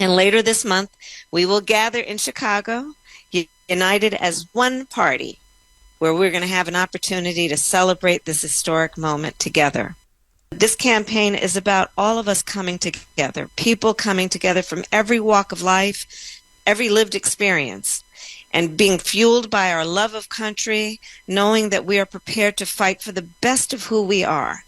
And later this month, we will gather in Chicago, united as one party, where we're going to have an opportunity to celebrate this historic moment together. This campaign is about all of us coming together, people coming together from every walk of life, every lived experience, and being fueled by our love of country, knowing that we are prepared to fight for the best of who we are.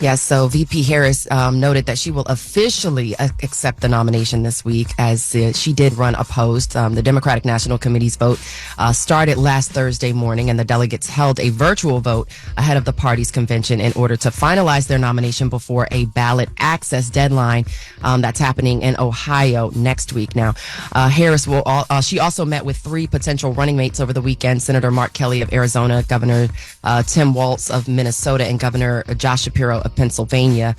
Yes, so VP Harris noted that she will officially accept the nomination this week, as she did run opposed. The Democratic National Committee's vote started last Thursday morning, and the delegates held a virtual vote ahead of the party's convention in order to finalize their nomination before a ballot access deadline that's happening in Ohio next week. Now, Harris she also met with 3 potential running mates over the weekend: Senator Mark Kelly of Arizona, Governor Tim Walz of Minnesota, and Governor Josh Shapiro of Pennsylvania.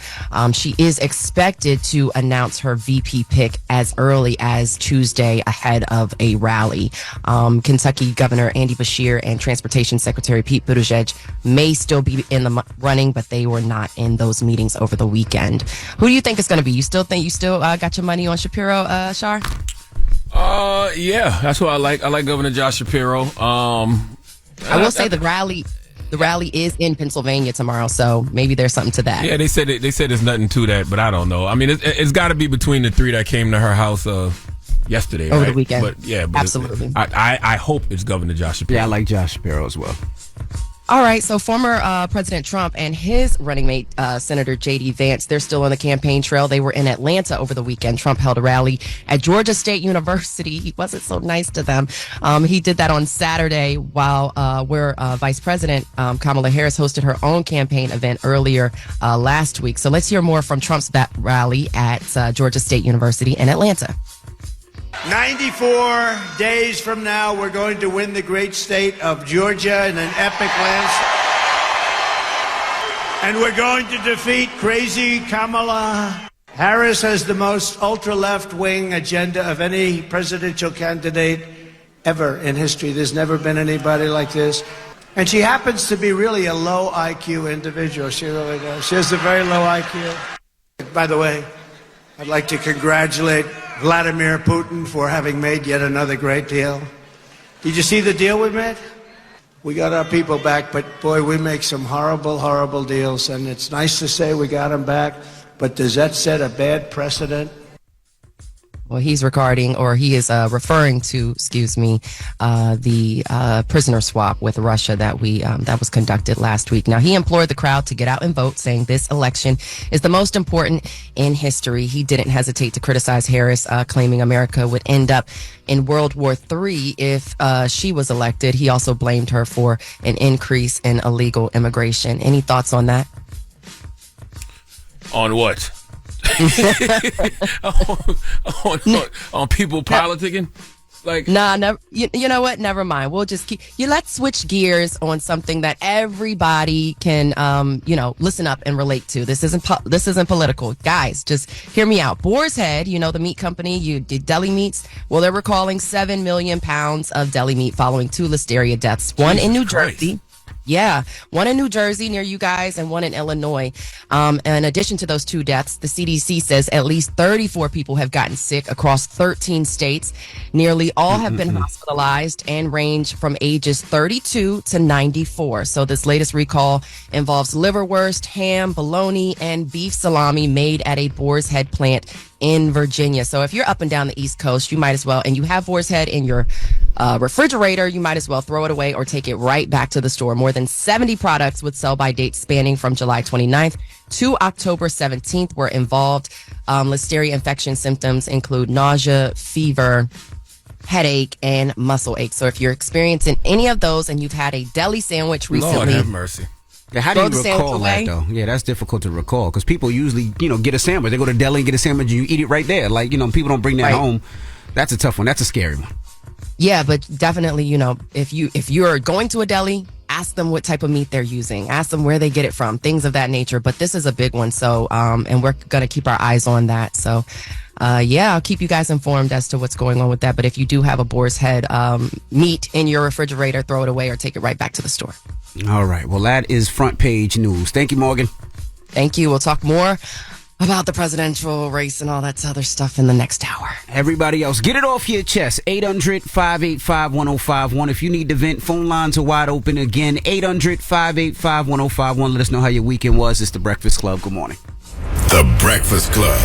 She is expected to announce her VP pick as early as Tuesday ahead of a rally. Kentucky Governor Andy Beshear and Transportation Secretary Pete Buttigieg may still be in the running, but they were not in those meetings over the weekend. Who do you think it's going to be? You still got your money on Shapiro, Shar? Yeah, that's what I like. I like Governor Josh Shapiro. I will say the rally is in Pennsylvania tomorrow, so maybe there's something to that. Yeah, they said there's nothing to that, but I don't know. I mean, it's got to be between the 3 that came to her house yesterday, over right? the weekend. But yeah, absolutely. I hope it's Governor Josh Shapiro. Yeah, I like Josh Shapiro as well. All right, so former President Trump and his running mate, Senator J.D. Vance, they're still on the campaign trail. They were in Atlanta over the weekend. Trump held a rally at Georgia State University. He wasn't so nice to them. He did that on Saturday while Vice President Kamala Harris hosted her own campaign event earlier last week. So let's hear more from Trump's rally at Georgia State University in Atlanta. 94 days from now, we're going to win the great state of Georgia in an epic landslide. And we're going to defeat crazy Kamala. Harris has the most ultra-left-wing agenda of any presidential candidate ever in history. There's never been anybody like this. And she happens to be really a low IQ individual. She really does. She has a very low IQ. By the way, I'd like to congratulate Vladimir Putin for having made yet another great deal. Did you see the deal we made? We got our people back, but boy, we make some horrible, horrible deals, and it's nice to say we got them back, but does that set a bad precedent? Well, he is referring to, the prisoner swap with Russia that was conducted last week. Now, he implored the crowd to get out and vote, saying this election is the most important in history. He didn't hesitate to criticize Harris, claiming America would end up in World War III if she was elected. He also blamed her for an increase in illegal immigration. Any thoughts on that? On what? on people politicking? Like, never, you know what? Never mind. We'll just let's switch gears on something that everybody can, listen up and relate to. This isn't political, guys. Just hear me out. Boar's Head, the meat company, you did deli meats. Well, they're recalling 7 million pounds of deli meat following 2 listeria deaths. One in New Jersey. Yeah, one in New Jersey near you guys and one in Illinois. In addition to those 2 deaths, the CDC says at least 34 people have gotten sick across 13 states. Nearly all have been hospitalized and range from ages 32 to 94. So this latest recall involves liverwurst, ham, bologna, and beef salami made at a Boar's Head plant in Virginia. So if you're up and down the East Coast, you might as well, and you have Boar's Head in your refrigerator, you might as well throw it away or take it right back to the store. More than 70 products with sell-by dates spanning from July 29th to October 17th were involved. Listeria infection symptoms include nausea, fever, headache, and muscle ache. So if you're experiencing any of those and you've had a deli sandwich recently, Lord have mercy. Yeah, how do you recall that, though? Yeah, that's difficult to recall because people usually, get a sandwich. They go to deli and get a sandwich and you eat it right there. Like, people don't bring that home. That's a tough one. That's a scary one. Yeah, but definitely, if you're going to a deli, ask them what type of meat they're using. Ask them where they get it from, things of that nature. But this is a big one. So, and we're going to keep our eyes on that. So, I'll keep you guys informed as to what's going on with that. But if you do have a Boar's Head meat in your refrigerator, throw it away or take it right back to the store. All right. Well, that is front page news. Thank you, Morgan. Thank you. We'll talk more about the presidential race and all that other stuff in the next hour. Everybody else, get it off your chest. 800-585-1051. If you need to vent, phone lines are wide open again. 800-585-1051. Let us know how your weekend was. It's The Breakfast Club. Good morning. The Breakfast Club.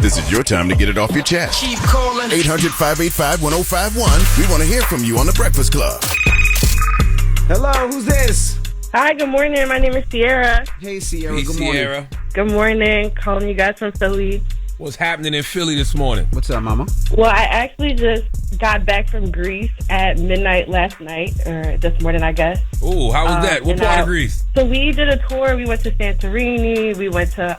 This is your time to get it off your chest. Keep calling. 800-585-1051. We want to hear from you on The Breakfast Club. Hello, who's this? Hi, good morning. My name is Sierra. Hey, Sierra. Hey, Good morning. Sierra. Good morning. Calling you guys from Philly. What's happening in Philly this morning? What's up, mama? Well, I actually just got back from Greece at midnight last night, or this morning, I guess. Ooh, how was that? What part of Greece? So we did a tour. We went to Santorini. We went to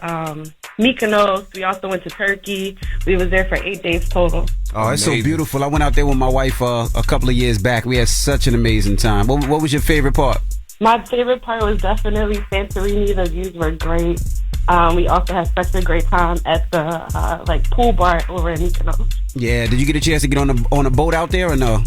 Mykonos. We also went to Turkey. We was there for 8 days total. Oh, it's so beautiful. I went out there with my wife a couple of years back. We had such an amazing time. What was your favorite part? My favorite part was definitely Santorini. The views were great. We also had such a great time at the pool bar over in Mykonos. Yeah, did you get a chance to get on a boat out there or no?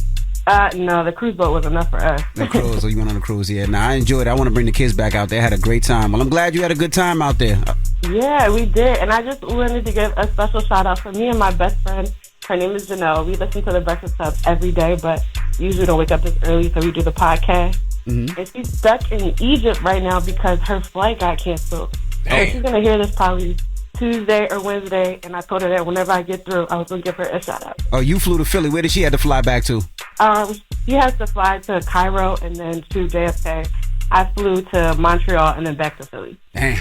No, the cruise boat was enough for us. The cruise, so you went on a cruise, yeah. Nah, I enjoyed it. I want to bring the kids back out there. I had a great time. Well, I'm glad you had a good time out there. Yeah, we did. And I just wanted to give a special shout out for me and my best friend. Her name is Janelle. We listen to The Breakfast Club every day, but usually don't wake up this early, so we do the podcast. Mm-hmm. And she's stuck in Egypt right now because her flight got canceled. So she's going to hear this probably Tuesday or Wednesday, and I told her that whenever I get through, I was going to give her a shout out. Oh, you flew to Philly. Where did she have to fly back to? She has to fly to Cairo and then to JFK. I flew to Montreal and then back to Philly. Damn.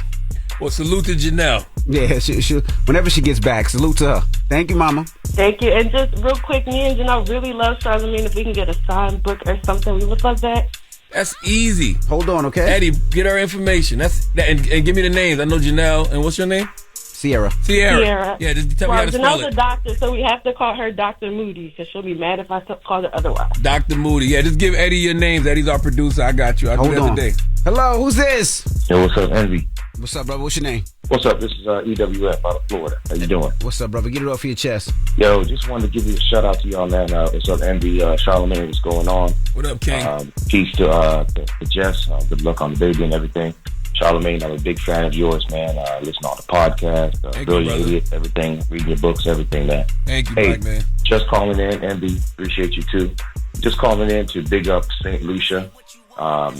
Well, salute to Janelle. Yeah, she whenever she gets back, salute to her. Thank you, mama. Thank you. And just real quick, me and Janelle really love Charlamagne. If we can get a signed book or something, we would love that. That's easy. Hold on, okay? Eddie, get her information. And give me the names. I know Janelle. And what's your name? Sierra. Sierra. Yeah, just tell me how to spell Janelle's it. a doctor, so we have to call her Dr. Moody, because she'll be mad if I call her otherwise. Dr. Moody. Yeah, just give Eddie your names. Eddie's our producer. I got you. I'll do that today. Hello, who's this? Yo, what's up, Envy? What's up, brother? What's your name? What's up? This is EWF out of Florida. How you doing? What's up, brother? Get it off your chest. Yo, just wanted to give you a shout out to y'all, man. What's up, Envy? Charlamagne, what's going on? What up, King? Peace to Jess. Good luck on the baby and everything. Charlamagne, I'm a big fan of yours, man. Listen to all the podcasts, Brilliant Idiot, everything, reading your books, everything, man. Thank you, Black man. Just calling in, Envy. Appreciate you, too. Just calling in to big up St. Lucia.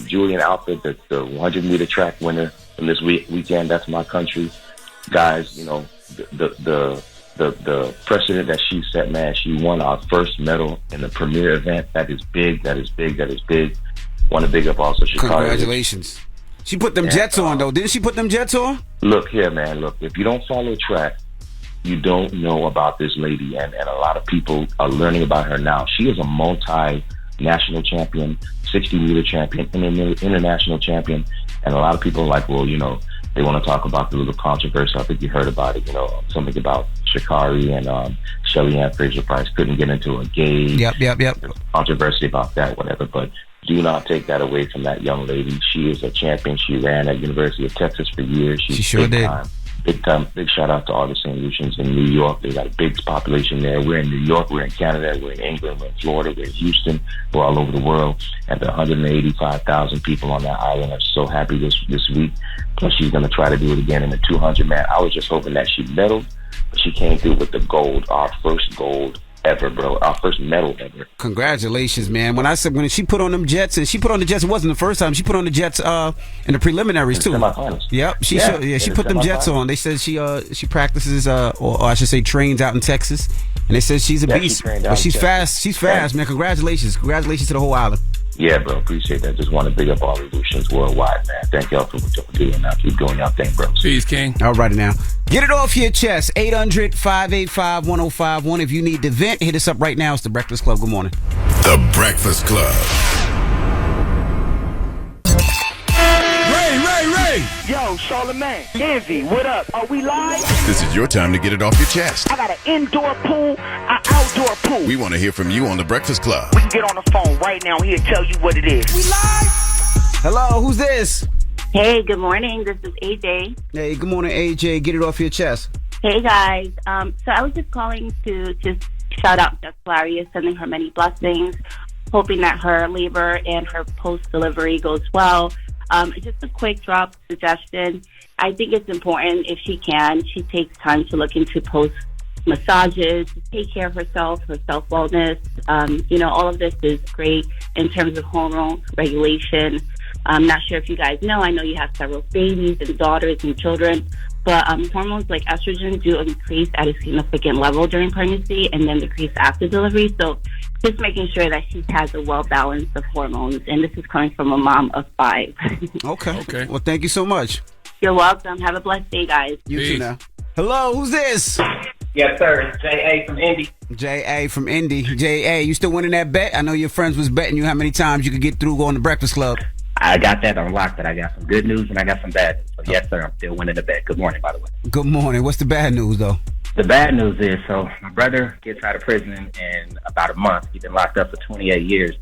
Julian Alford, the 100-meter track winner from this weekend. That's my country. Guys, you know, the precedent that she set, man. She won our first medal in the premier event. That is big. That is big. That is big. Want to big up also Chicago. Congratulations. She put them jets on, though. Didn't she put them jets on? Look here, man. Look, if you don't follow track, you don't know about this lady, and a lot of people are learning about her now. She is a multi-national champion, 60-meter champion, international champion, and a lot of people are like, well, you know, they want to talk about the little controversy. I think you heard about it, you know, something about Sha'Carri and Shelly Ann Fraser-Price couldn't get into a game. Yep. Controversy about that, whatever, but do not take that away from that young lady. She is a champion. She ran at University of Texas for years. She sure did. Big time. Big shout out to all the St. Lucians in New York. They got a big population there. We're in New York. We're in Canada. We're in England. We're in Florida. We're in Houston. We're all over the world. And the 185,000 people on that island are so happy this week. Plus, she's going to try to do it again in the 200. Man, I was just hoping that she medaled, but she came through with the gold. Our first gold ever, bro. Our first medal ever. Congratulations, man. When she put on them jets, and she put on the jets, it wasn't the first time. She put on the jets in the preliminaries too. Yep. She put them jets on. They said she practices or I should say trains out in Texas, and they said she's a beast. But she's fast. She's fast, man. Congratulations to the whole island. Yeah, bro. Appreciate that. Just want to big up all the Lucians worldwide, man. Thank y'all for what y'all doing now. Keep doing y'all thing, bro. Peace, King. All righty now. Get it off your chest. 800-585-1051. If you need to vent, hit us up right now. It's The Breakfast Club. Good morning. The Breakfast Club. Ray! Yo, Charlamagne, Envy, what up? Are we live? This is your time to get it off your chest. I got an indoor pool, an outdoor pool. We want to hear from you on The Breakfast Club. We can get on the phone right now here and tell you what it is. We live? Hello, who's this? Hey, good morning. This is AJ. Hey, good morning, AJ. Get it off your chest. Hey, guys. So I was just calling to just shout out Jess Hilarious, sending her many blessings, hoping that her labor and her post-delivery goes well. Just a quick drop suggestion. I think it's important, if she can, she takes time to look into post massages, to take care of herself, her self-wellness. All of this is great in terms of hormone regulation. I'm not sure if you guys know. I know you have several babies and daughters and children, but hormones like estrogen do increase at a significant level during pregnancy and then decrease after delivery. So just making sure that she has a well balance of hormones. And this is coming from a mom of 5. Okay. Well, thank you so much. You're welcome. Have a blessed day, guys. You too now. Hello, who's this? Yes, sir. It's J.A. from Indy. J.A. from Indy. J.A., you still winning that bet? I know your friends was betting you how many times you could get through going to Breakfast Club. I got that on lock, but I got some good news and I got some bad news. So yes, sir, I'm still winning the bet. Good morning, by the way. Good morning. What's the bad news, though? The bad news is, so my brother gets out of prison in about a month. He's been locked up for 28 years.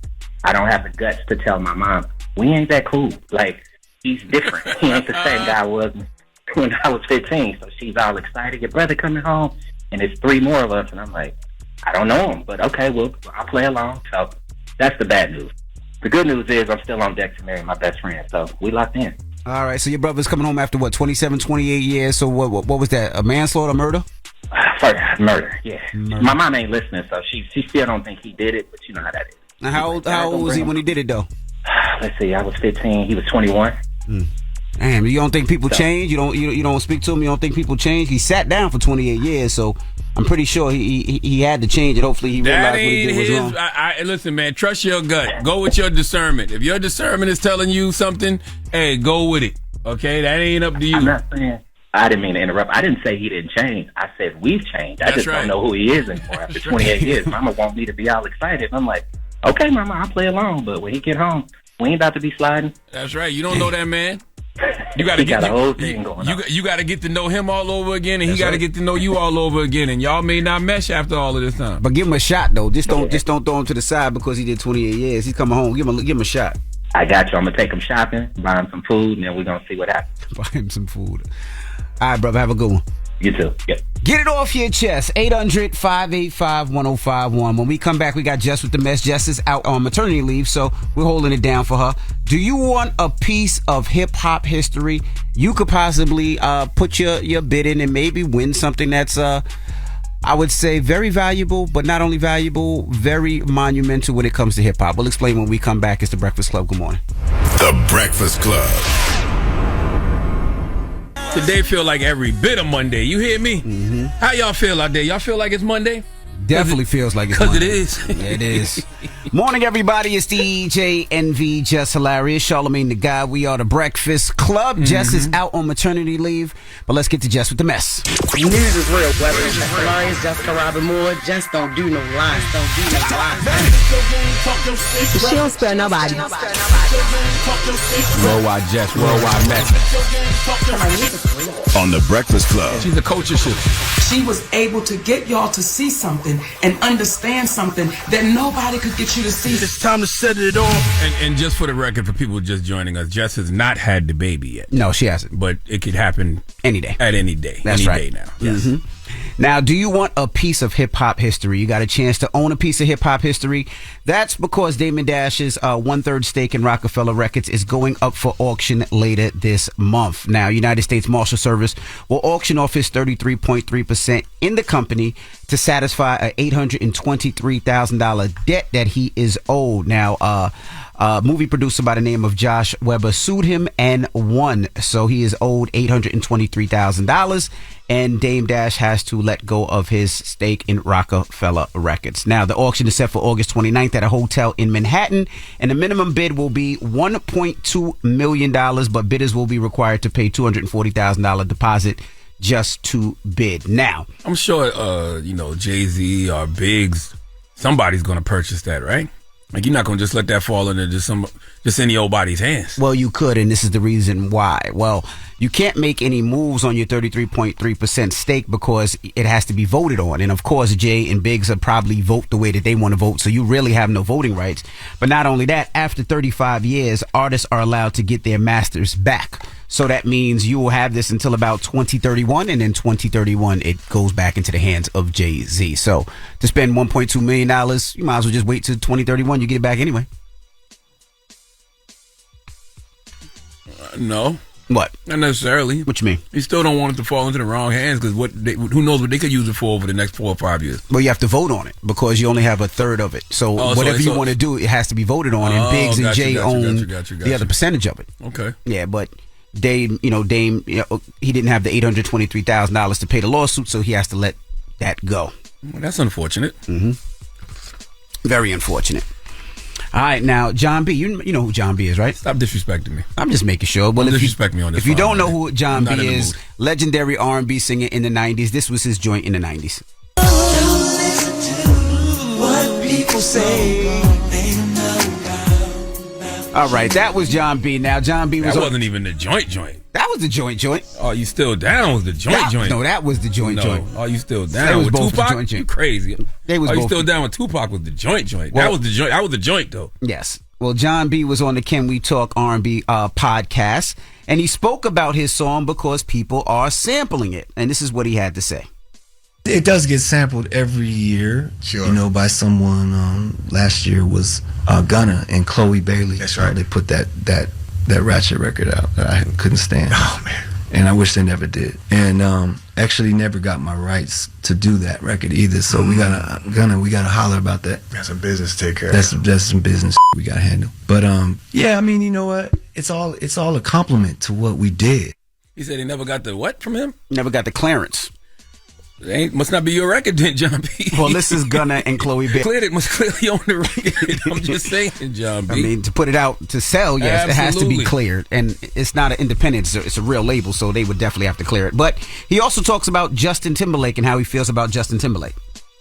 I don't have the guts to tell my mom, we ain't that cool. Like, he's different. He ain't the same guy I was when I was 15. So she's all excited. Your brother coming home. And it's 3 more of us. And I'm like, I don't know him. But okay, well, I'll play along. So that's the bad news. The good news is I'm still on deck to marry my best friend. So we locked in. All right. So your brother's coming home after, 27, 28 years? So what was that, a manslaughter, murder? Murder, yeah. Murder. My mom ain't listening, so she still don't think he did it, but you know how that is. Now, how old was he when he did it, though? Let's see, I was 15. He was 21. Damn, you don't think people change? You don't speak to him? You don't think people change? He sat down for 28 years, so I'm pretty sure he had to change it. Hopefully he realized what he did was wrong. Listen, man, trust your gut. Go with your discernment. If your discernment is telling you something, hey, go with it. Okay? That ain't up to you. I'm not saying... I didn't mean to interrupt. I didn't say he didn't change. I said we've changed. I just don't know who he is anymore after 28 years. Mama want me to be all excited. I'm like, okay, Mama, I'll play along. But when he get home, we ain't about to be sliding. That's right. You don't know that man. You got to get the whole thing going on. You got to get to know him all over again, and he got to get to know you all over again. And y'all may not mesh after all of this time. But give him a shot though. Just don't throw him to the side because he did 28 years. He's coming home. Give him a shot. I got you. I'm gonna take him shopping, buy him some food, and then we're gonna see what happens. Buy him some food. All right, brother. Have a good one. You too. Yep. Get it off your chest. 800-585-1051. When we come back, we got Jess with the mess. Jess is out on maternity leave, so we're holding it down for her. Do you want a piece of hip-hop history? You could possibly put your bid in and maybe win something that's, I would say, very valuable, but not only valuable, very monumental when it comes to hip-hop. We'll explain when we come back. It's The Breakfast Club. Good morning. The Breakfast Club. Today feel like every bit of Monday. You hear me? Mm-hmm. How y'all feel out there? Y'all feel like it's Monday? Definitely feels like it's Monday. Because it is. It is. Morning, everybody. It's DJ NV, Jess Hilarious, Charlamagne the Guy. We are The Breakfast Club. Mm-hmm. Jess is out on maternity leave, but let's get to Jess with the mess. News is real. Whether it's Jess Hilarious, Jessica Robin Moore, just don't do no lies. She don't spare nobody. Worldwide Jess, worldwide mess. On The Breakfast Club. She's a culture shift. She was able to get y'all to see something and understand something that nobody could get you to see. It's time to set it off. And just for the record, for people just joining us, Jess has not had the baby yet. No, she hasn't. But it could happen any day. At any day. That's any right. Day now. Yes. Mm-hmm. Now, do you want a piece of hip-hop history? You got a chance to own a piece of hip-hop history? That's because Damon Dash's 1/3 stake in Rockefeller Records is going up for auction later this month. Now, United States Marshal Service will auction off his 33.3% in the company to satisfy a $823,000 debt that he is owed. Now, movie producer by the name of Josh Weber sued him and won. So he is owed $823,000, and Dame Dash has to let go of his stake in Rockefeller Records. Now, the auction is set for August 29th at a hotel in Manhattan, and the minimum bid will be $1.2 million, but bidders will be required to pay $240,000 deposit just to bid. Now, I'm sure, Jay-Z or Biggs, somebody's going to purchase that, right? Like, you're not going to just let that fall into just any old body's hands. Well, you could, and this is the reason why. Well, you can't make any moves on your 33.3% stake because it has to be voted on. And, of course, Jay and Biggs will probably vote the way that they want to vote, so you really have no voting rights. But not only that, after 35 years, artists are allowed to get their masters back. So that means you will have this until about 2031, and in 2031, it goes back into the hands of Jay-Z. So to spend $1.2 million, you might as well just wait till 2031. You get it back anyway. No. What? Not necessarily. What you mean? You still don't want it to fall into the wrong hands because who knows what they could use it for over the next 4 or 5 years. Well, you have to vote on it because you only have a third of it. So whatever you want to do, it has to be voted on. And Biggs and Jay own the other percentage of it. Okay. Yeah, but Dame, he didn't have the $823,000 to pay the lawsuit, so he has to let that go. Well, that's unfortunate. Mm-hmm. Very unfortunate. All right, now John B. You know who John B. is, right? Stop disrespecting me. I'm just making sure. Well, don't disrespect me on this. If you don't know who John B. is, mood. legendary R&B singer in the '90s. This was his joint in the '90s. What people say. All right, that was John B. Now John B. was that wasn't even the joint. That was the joint. Oh, you still down was the joint. No, that was the joint. Oh, you still down with Tupac? You crazy. They was you both still down with Tupac with the joint. Well, that was the joint. That was the joint though. Yes. Well, John B. was on the Can We Talk R&B podcast, and he spoke about his song because people are sampling it, and this is what he had to say. It does get sampled every year, by someone. Last year was Gunna and Chloe Bailey. That's right. They put that Ratchet record out that I couldn't stand. Oh man! And I wish they never did. And actually never got my rights to do that record either. So we gotta holler about that. That's some business to take care of. That's some business we gotta handle. But yeah, I mean, you know what? It's all a compliment to what we did. He said he never got the what from him? Never got the clearance. Must not be your record then, John B. Well, this is Gunna and Chloe Bailey. It must clearly on the record. I'm just saying, John B. I mean, to put it out to sell, yes, Absolutely. It has to be cleared. And it's not an independent, it's a real label, so they would definitely have to clear it. But he also talks about Justin Timberlake and how he feels about Justin Timberlake.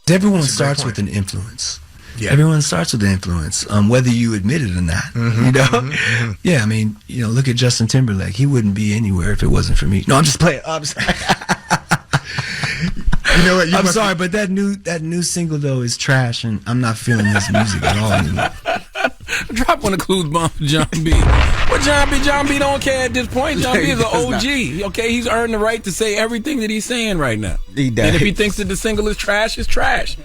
Everyone starts with an influence. Yeah. Everyone starts with an influence, whether you admit it or not. Mm-hmm, you know? Mm-hmm. Yeah, I mean, look at Justin Timberlake. He wouldn't be anywhere if it wasn't for me. No, I'm just playing. You know what? I'm sorry, but that new single though is trash, and I'm not feeling his music at all anymore. Drop one of the clues bomb for John B. Well, John B don't care at this point. John B is an OG. Okay, he's earned the right to say everything that he's saying right now. He does. And if he thinks that the single is trash, it's trash.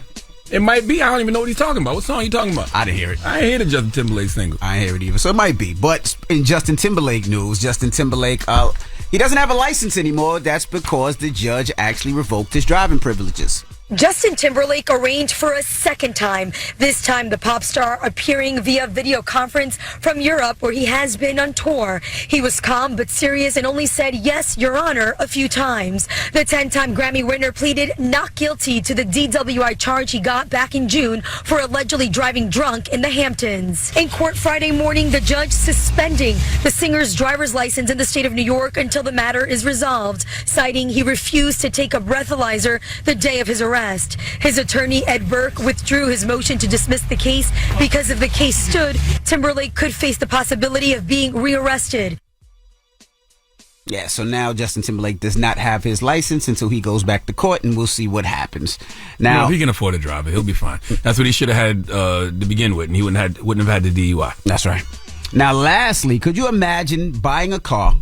It might be. I don't even know what he's talking about. What song are you talking about? I didn't hear it. I didn't hear the Justin Timberlake single. I didn't hear it either. So it might be. But in Justin Timberlake news, Justin Timberlake, he doesn't have a license anymore. That's because the judge actually revoked his driving privileges. Justin Timberlake arraigned for a second time. This time, the pop star appearing via video conference from Europe, where he has been on tour. He was calm but serious and only said, "Yes, Your Honor," a few times. The 10-time Grammy winner pleaded not guilty to the DWI charge he got back in June for allegedly driving drunk in the Hamptons. In court Friday morning, the judge suspending the singer's driver's license in the state of New York until the matter is resolved, citing he refused to take a breathalyzer the day of his arrest. His attorney, Ed Burke, withdrew his motion to dismiss the case because if the case stood, Timberlake could face the possibility of being rearrested. Yeah, so now Justin Timberlake does not have his license until he goes back to court, and we'll see what happens. Now, if he can afford a driver, he'll be fine. That's what he should have had to begin with, and he wouldn't have had the DUI. That's right. Now, lastly, could you imagine buying a car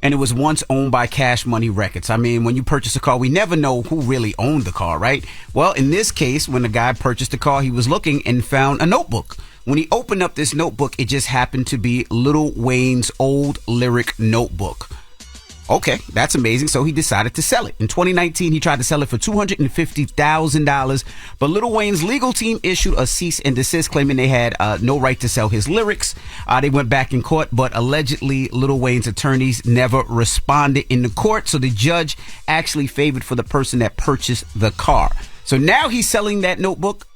and it was once owned by Cash Money Records? I mean, when you purchase a car, we never know who really owned the car, right? Well, in this case, when the guy purchased the car, he was looking and found a notebook. When he opened up this notebook, it just happened to be Lil Wayne's old lyric notebook. Okay, that's amazing. So he decided to sell it. In 2019, he tried to sell it for $250,000, but Lil Wayne's legal team issued a cease and desist claiming they had no right to sell his lyrics. They went back in court, but allegedly Lil Wayne's attorneys never responded in the court, so the judge actually favored for the person that purchased the car. So now he's selling that notebook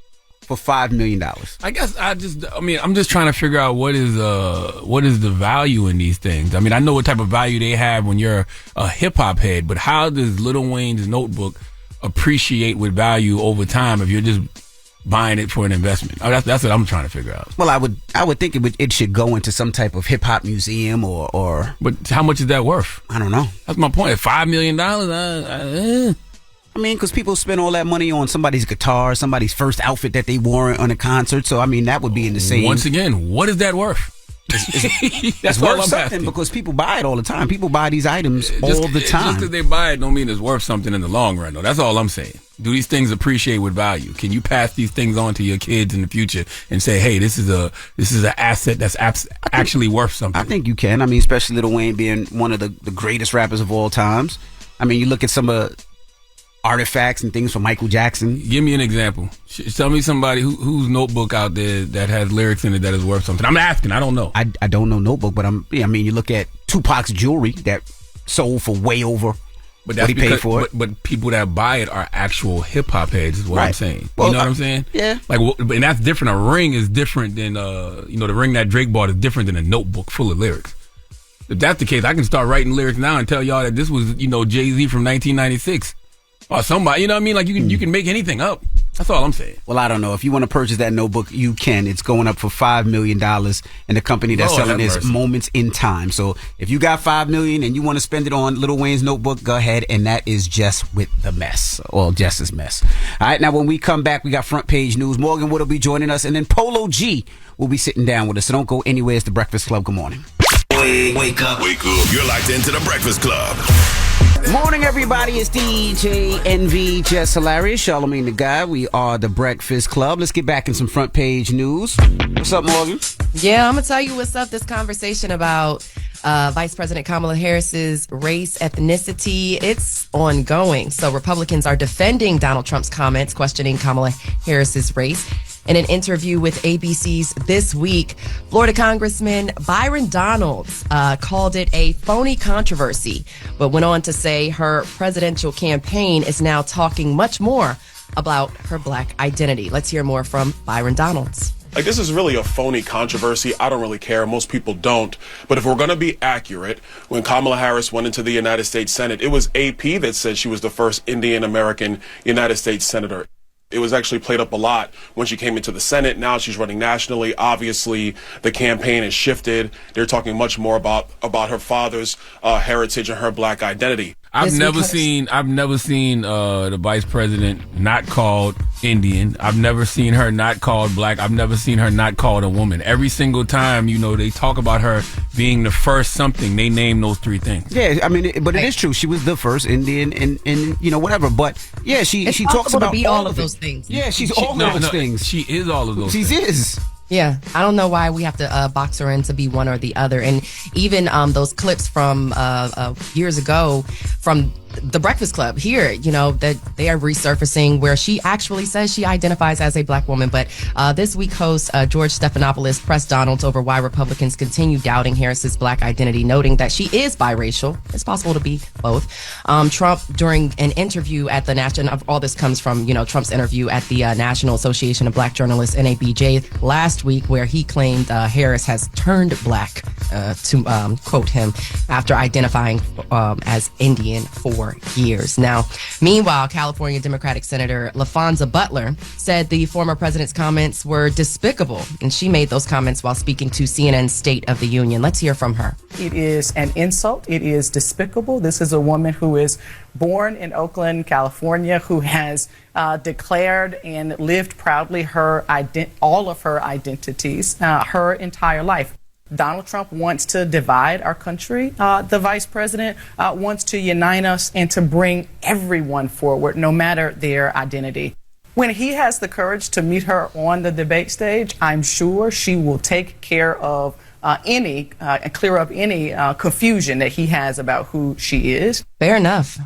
for $5 million. I guess I'm just trying to figure out what is the value in these things. I mean, I know what type of value they have when you're a hip hop head, but how does Lil Wayne's notebook appreciate with value over time if you're just buying it for an investment? That's what I'm trying to figure out. Well, I would think it should go into some type of hip hop museum or. But how much is that worth? I don't know. That's my point. $5 million. I mean, because people spend all that money on somebody's guitar, somebody's first outfit that they wore on a concert. So, I mean, that would be in the same. Once again, what is that worth? That's worth something because people buy it all the time. People buy these items all the time. Just because they buy it don't mean it's worth something in the long run, though. That's all I'm saying. Do these things appreciate with value? Can you pass these things on to your kids in the future and say, hey, this is an asset that's actually worth something? I think you can. I mean, especially Lil Wayne being one of the greatest rappers of all times. I mean, you look at some of artifacts and things from Michael Jackson. Give me an example. Tell me somebody whose notebook out there that has lyrics in it that is worth something. I'm asking. I don't know. I don't know notebook, but I mean, you look at Tupac's jewelry that sold for way over what he paid for it. But people that buy it are actual hip hop heads, is what I'm saying. Well, you know what I'm saying? Yeah. Like, and that's different. A ring is different than the ring that Drake bought is different than a notebook full of lyrics. If that's the case, I can start writing lyrics now and tell y'all that this was, Jay-Z from 1996 or somebody. You know what I mean? Like you can make anything up. That's all I'm saying. Well, I don't know. If you want to purchase that notebook, you can. It's going up for $5 million, and the company that's selling is Moments in Time. So if you got $5 million and you want to spend it on Lil Wayne's notebook, go ahead, and that is Jess With The Mess. Well, Jess's Mess. All right, now when we come back, we got front page news. Morgan Wood will be joining us, and then Polo G will be sitting down with us. So don't go anywhere. It's The Breakfast Club. Good morning. Wake up. You're locked into The Breakfast Club. Morning, everybody. It's DJ NV, Jess Hilarious, Charlamagne the Guy. We are The Breakfast Club. Let's get back in some front page news. What's up, Morgan? Yeah, I'm going to tell you what's up. This conversation about Vice President Kamala Harris's race, ethnicity, it's ongoing. So Republicans are defending Donald Trump's comments, questioning Kamala Harris's race. In an interview with ABC's This Week, Florida Congressman Byron Donalds called it a phony controversy, but went on to say her presidential campaign is now talking much more about her black identity. Let's hear more from Byron Donalds. Like, this is really a phony controversy. I don't really care. Most people don't. But if we're going to be accurate, when Kamala Harris went into the United States Senate, it was AP that said she was the first Indian American United States Senator. It was actually played up a lot when she came into the Senate. Now she's running nationally. Obviously, the campaign has shifted. They're talking much more about her father's heritage and her black identity. I've never seen the vice president not called Indian. I've never seen her not called black. I've never seen her not called a woman. Every single time, they talk about her being the first something, they name those three things. Yeah, I mean, but it is true. She was the first Indian and whatever. But yeah, she talks about all of those things. Yeah, she's all of those things. She is all of those things. She is. Yeah, I don't know why we have to box her in to be one or the other. And even those clips from years ago from the Breakfast Club here, that they are resurfacing where she actually says she identifies as a black woman. But this week host George Stephanopoulos pressed Donalds over why Republicans continue doubting Harris's black identity, noting that she is biracial. It's possible to be both. Trump, during an interview at the National, all this comes from, Trump's interview at the National Association of Black Journalists, NABJ, last week, where he claimed Harris has turned black, to quote him, after identifying as Indian for years. Now, meanwhile, California Democratic Senator LaFonza Butler said the former president's comments were despicable, and she made those comments while speaking to CNN's State of the Union. Let's hear from her. It is an insult. It is despicable. This is a woman who is born in Oakland, California, who has declared and lived proudly all of her identities her entire life. Donald Trump wants to divide our country. The vice president wants to unite us and to bring everyone forward, no matter their identity. When he has the courage to meet her on the debate stage, I'm sure she will take care of clear up any confusion that he has about who she is. Fair enough.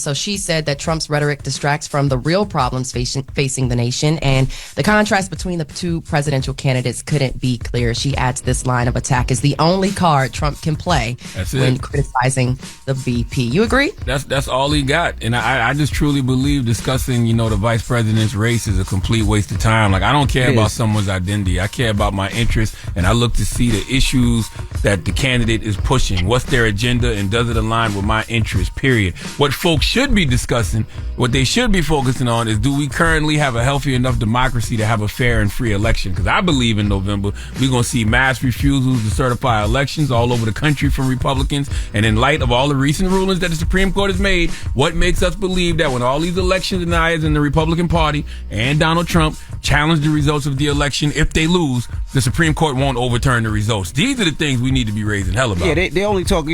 So she said that Trump's rhetoric distracts from the real problems facing the nation, and the contrast between the two presidential candidates couldn't be clearer. She adds this line of attack is the only card Trump can play when criticizing the VP. You agree? That's all he got. And I just truly believe discussing, the vice president's race is a complete waste of time. Like, I don't care about someone's identity. I care about my interests, and I look to see the issues that the candidate is pushing. What's their agenda, and does it align with my interests? Period. What folks should be discussing, what they should be focusing on is, do we currently have a healthy enough democracy to have a fair and free election? Because I believe in November we're going to see mass refusals to certify elections all over the country from Republicans. And in light of all the recent rulings that the Supreme Court has made, what makes us believe that when all these election deniers in the Republican Party and Donald Trump challenge the results of the election, if they lose, the Supreme Court won't overturn the results? These are the things we need to be raising hell about. Yeah, they only talk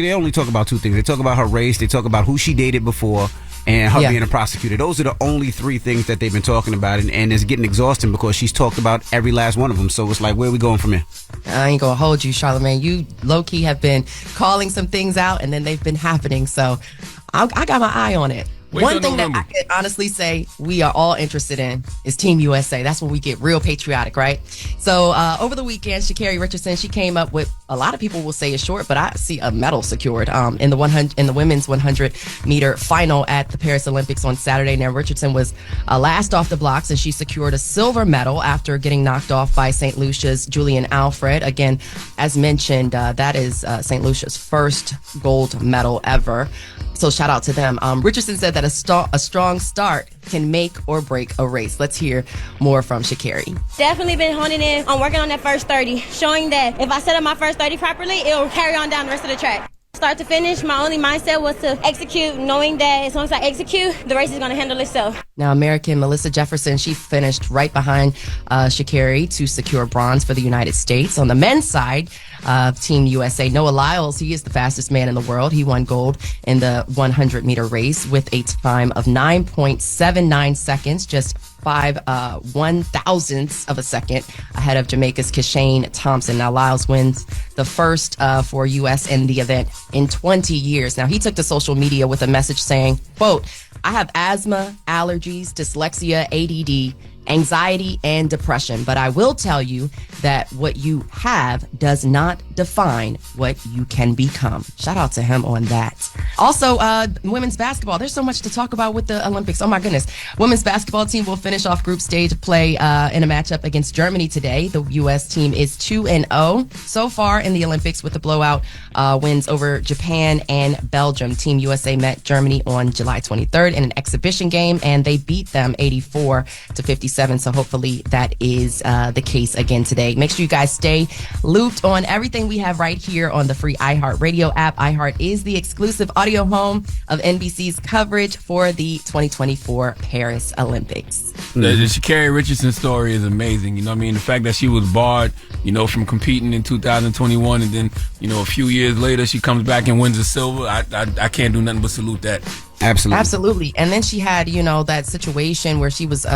about two things. They talk about her race. They talk about who she dated before, and her being a prosecutor. Those are the only 3 things that they've been talking about, and it's getting exhausting because she's talked about every last one of them. So it's like, where are we going from here? I ain't gonna hold you, Charlamagne. You low-key have been calling some things out, and then they've been happening. So I got my eye on it. One thing that I could honestly say we are all interested in is Team USA. That's when we get real patriotic, right? So over the weekend, Sha'Carri Richardson, she came up with, a lot of people will say it's short, but I see a medal secured in the women's 100-meter final at the Paris Olympics on Saturday. Now, Richardson was last off the blocks, and she secured a silver medal after getting knocked off by St. Lucia's Julian Alfred. Again, as mentioned, that is St. Lucia's first gold medal ever. So shout out to them. Richardson said that a strong start can make or break a race. Let's hear more from Sha'Carri. Definitely been honing in on working on that first 30, showing that if I set up my first 30 properly, it'll carry on down the rest of the track. Start to finish, my only mindset was to execute, knowing that as long as I execute, the race is going to handle itself. Now, American Melissa Jefferson, she finished right behind Sha'Carri to secure bronze for the United States. On the men's side of Team USA, Noah Lyles, he is the fastest man in the world. He won gold in the 100-meter race with a time of 9.79 seconds, just 5/1,000ths of a second ahead of Jamaica's Kishane Thompson. Now, Lyles wins the first for U.S. in the event in 20 years. Now, he took to social media with a message saying, quote, "I have asthma, allergies, dyslexia, ADD, anxiety, and depression, but I will tell you that what you have does not define what you can become." Shout out to him on that. Also, women's basketball. There's so much to talk about with the Olympics. Oh my goodness. Women's basketball team will finish off group stage play in a matchup against Germany today. The U.S. team is 2-0 so far in the Olympics with the blowout wins over Japan and Belgium. Team USA met Germany on July 23rd in an exhibition game, and they beat them 84-57. So hopefully that is the case again today. Make sure you guys stay looped on everything we have right here on the free iHeart Radio app. iHeart is the exclusive audio home of NBC's coverage for the 2024 Paris Olympics. The Sha'Carri Richardson story is amazing. You know what I mean? The fact that she was barred, from competing in 2021, and then, a few years later she comes back and wins a silver. I can't do nothing but salute that. Absolutely. And then she had, that situation where she was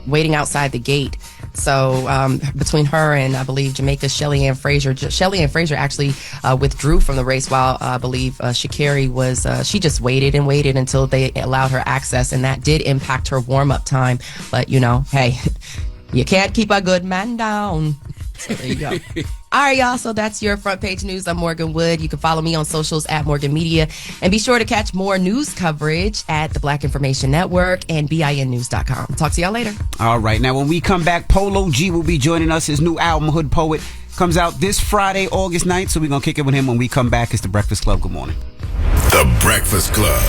waiting outside the gate. So between her and, I believe, Jamaica's Shelly-Ann Fraser. Shelly-Ann Fraser actually withdrew from the race while I believe Sha'Carri was, she just waited and waited until they allowed her access. And that did impact her warm-up time. But, hey, you can't keep a good man down. So there you go. All right, y'all. So that's your front page news. I'm Morgan Wood. You can follow me on socials at Morgan Media. And be sure to catch more news coverage at the Black Information Network and BINnews.com. Talk to y'all later. All right. Now, when we come back, Polo G will be joining us. His new album, Hood Poet, comes out this Friday, August 9th. So we're going to kick it with him when we come back. It's The Breakfast Club. Good morning. The Breakfast Club.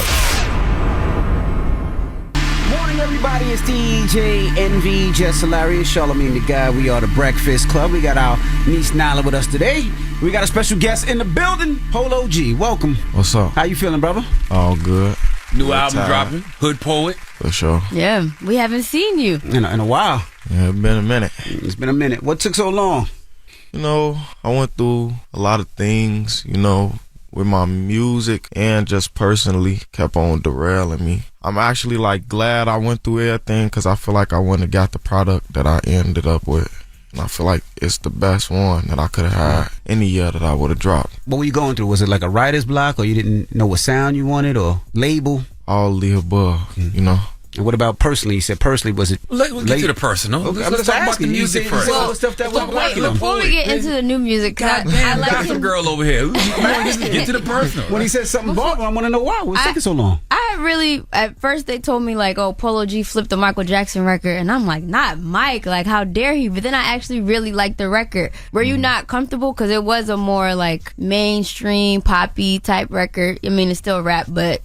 Morning, everybody. It's DJ NV, Jess Hilarious, Charlamagne the Guy. We are The Breakfast Club. We got our niece Nala with us today. We got a special guest in the building, Polo G. Welcome. What's up? How you feeling, brother? All good. New album dropping, Hood Poet. For sure. Yeah, we haven't seen you in a while. Yeah, it's been a minute. It's been a minute. What took so long? I went through a lot of things, with my music and just personally kept on derailing me. I'm actually glad I went through everything because I feel like I wouldn't have got the product that I ended up with. And I feel like it's the best one that I could have had any year that I would have dropped. What were you going through? Was it like a writer's block, or you didn't know what sound you wanted, or label? All the above, And what about personally? You said personally, was it? We'll get to the personal. Okay, Let's talk about the music first. Before we get into the new music, I got some girl over here. Get to the personal. When he said something about, I want to know why. What's taking so long? At first they told me Polo G flipped the Michael Jackson record, and I'm like, not Mike, how dare he? But then I actually really liked the record. Were you not comfortable? Because it was a more mainstream poppy type record. I mean, it's still rap, but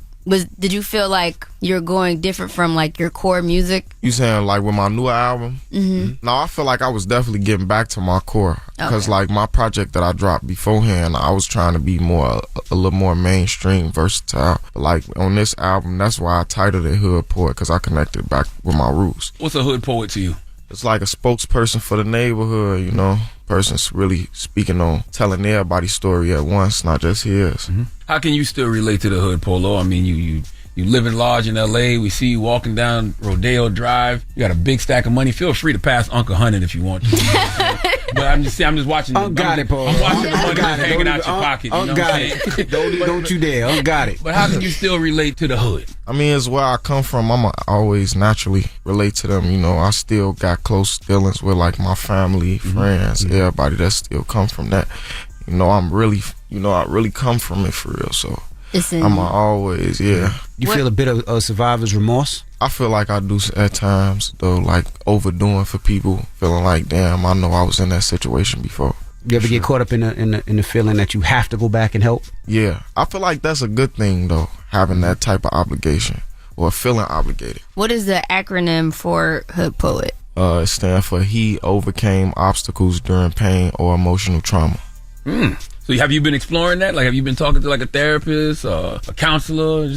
did you feel like you're going different from your core music? You saying with my new album? Mm-hmm. No, I feel like I was definitely getting back to my core because my project that I dropped beforehand, I was trying to be a little more mainstream, versatile. But on this album, that's why I titled it Hood Poet, because I connected back with my roots. What's a hood poet to you? It's like a spokesperson for the neighborhood, Person's really speaking on telling everybody's story at once, not just his. Mm-hmm. How can you still relate to the hood, Polo? I mean, you You living large in LA. We see you walking down Rodeo Drive. You got a big stack of money. Feel free to pass Uncle Hunted if you want to. But I'm just watching. Got it, Paul. I'm watching the money just hanging out your pocket. You know what I'm saying? Don't you dare. Got it. But how can you still relate to the hood? I mean, it's where I come from. I'ma always naturally relate to them. You know, I still got close feelings with like my family, friends, everybody that still come from that. You know, I really come from it for real. So I'm always, You feel a bit of survivor's remorse? I feel like I do at times, though, like overdoing for people, feeling like, damn, I know I was in that situation before. You ever get caught up in the feeling that you have to go back and help? Yeah, I feel like that's a good thing, though, having that type of obligation or feeling obligated. What is the acronym for Hood Poet? It stands for He Overcame Obstacles During Pain or Emotional Trauma. So have you been exploring that? Like, have you been talking to like a therapist or a counselor?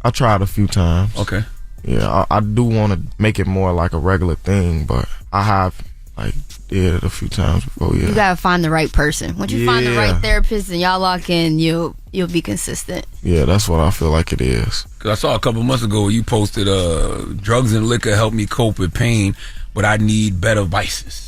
I tried a few times. Okay. Yeah, I do want to make it more like a regular thing, but I have like did it a few times before. Yeah. You gotta find the right person. Once you find the right therapist and y'all lock in, you'll be consistent. Yeah, that's what I feel like it is. Cause I saw a couple months ago where you posted, drugs and liquor help me cope with pain, but I need better vices.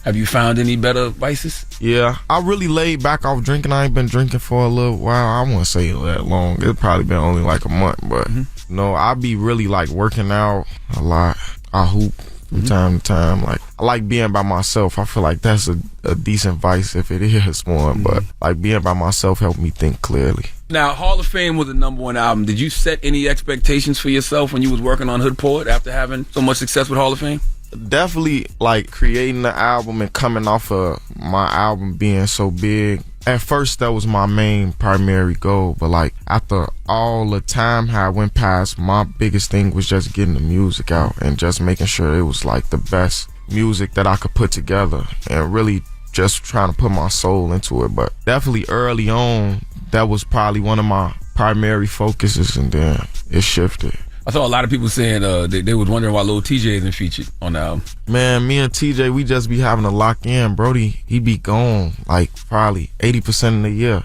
Have you found any better vices? Yeah, I really laid back off drinking. I ain't been drinking for a little while. I won't say that long. It's probably been only like a month, but no, I be really like working out a lot. I hoop from time to time. Like, I like being by myself. I feel like that's a decent vice if it is one, but like being by myself helped me think clearly. Now, Hall of Fame was the #1 album. Did you set any expectations for yourself when you was working on Hood Poet after having so much success with Hall of Fame? Definitely, like creating the album and coming off of my album being so big. At first, that was my main primary goal, but like after all the time how I went past, my biggest thing was just getting the music out and just making sure it was like the best music that I could put together and really just trying to put my soul into it. But definitely early on, that was probably one of my primary focuses, and then it shifted. I saw a lot of people saying they was wondering why Lil TJ isn't featured on the album. Man, me and TJ, we just be having to lock in. Brody, he be gone like probably 80% of the year.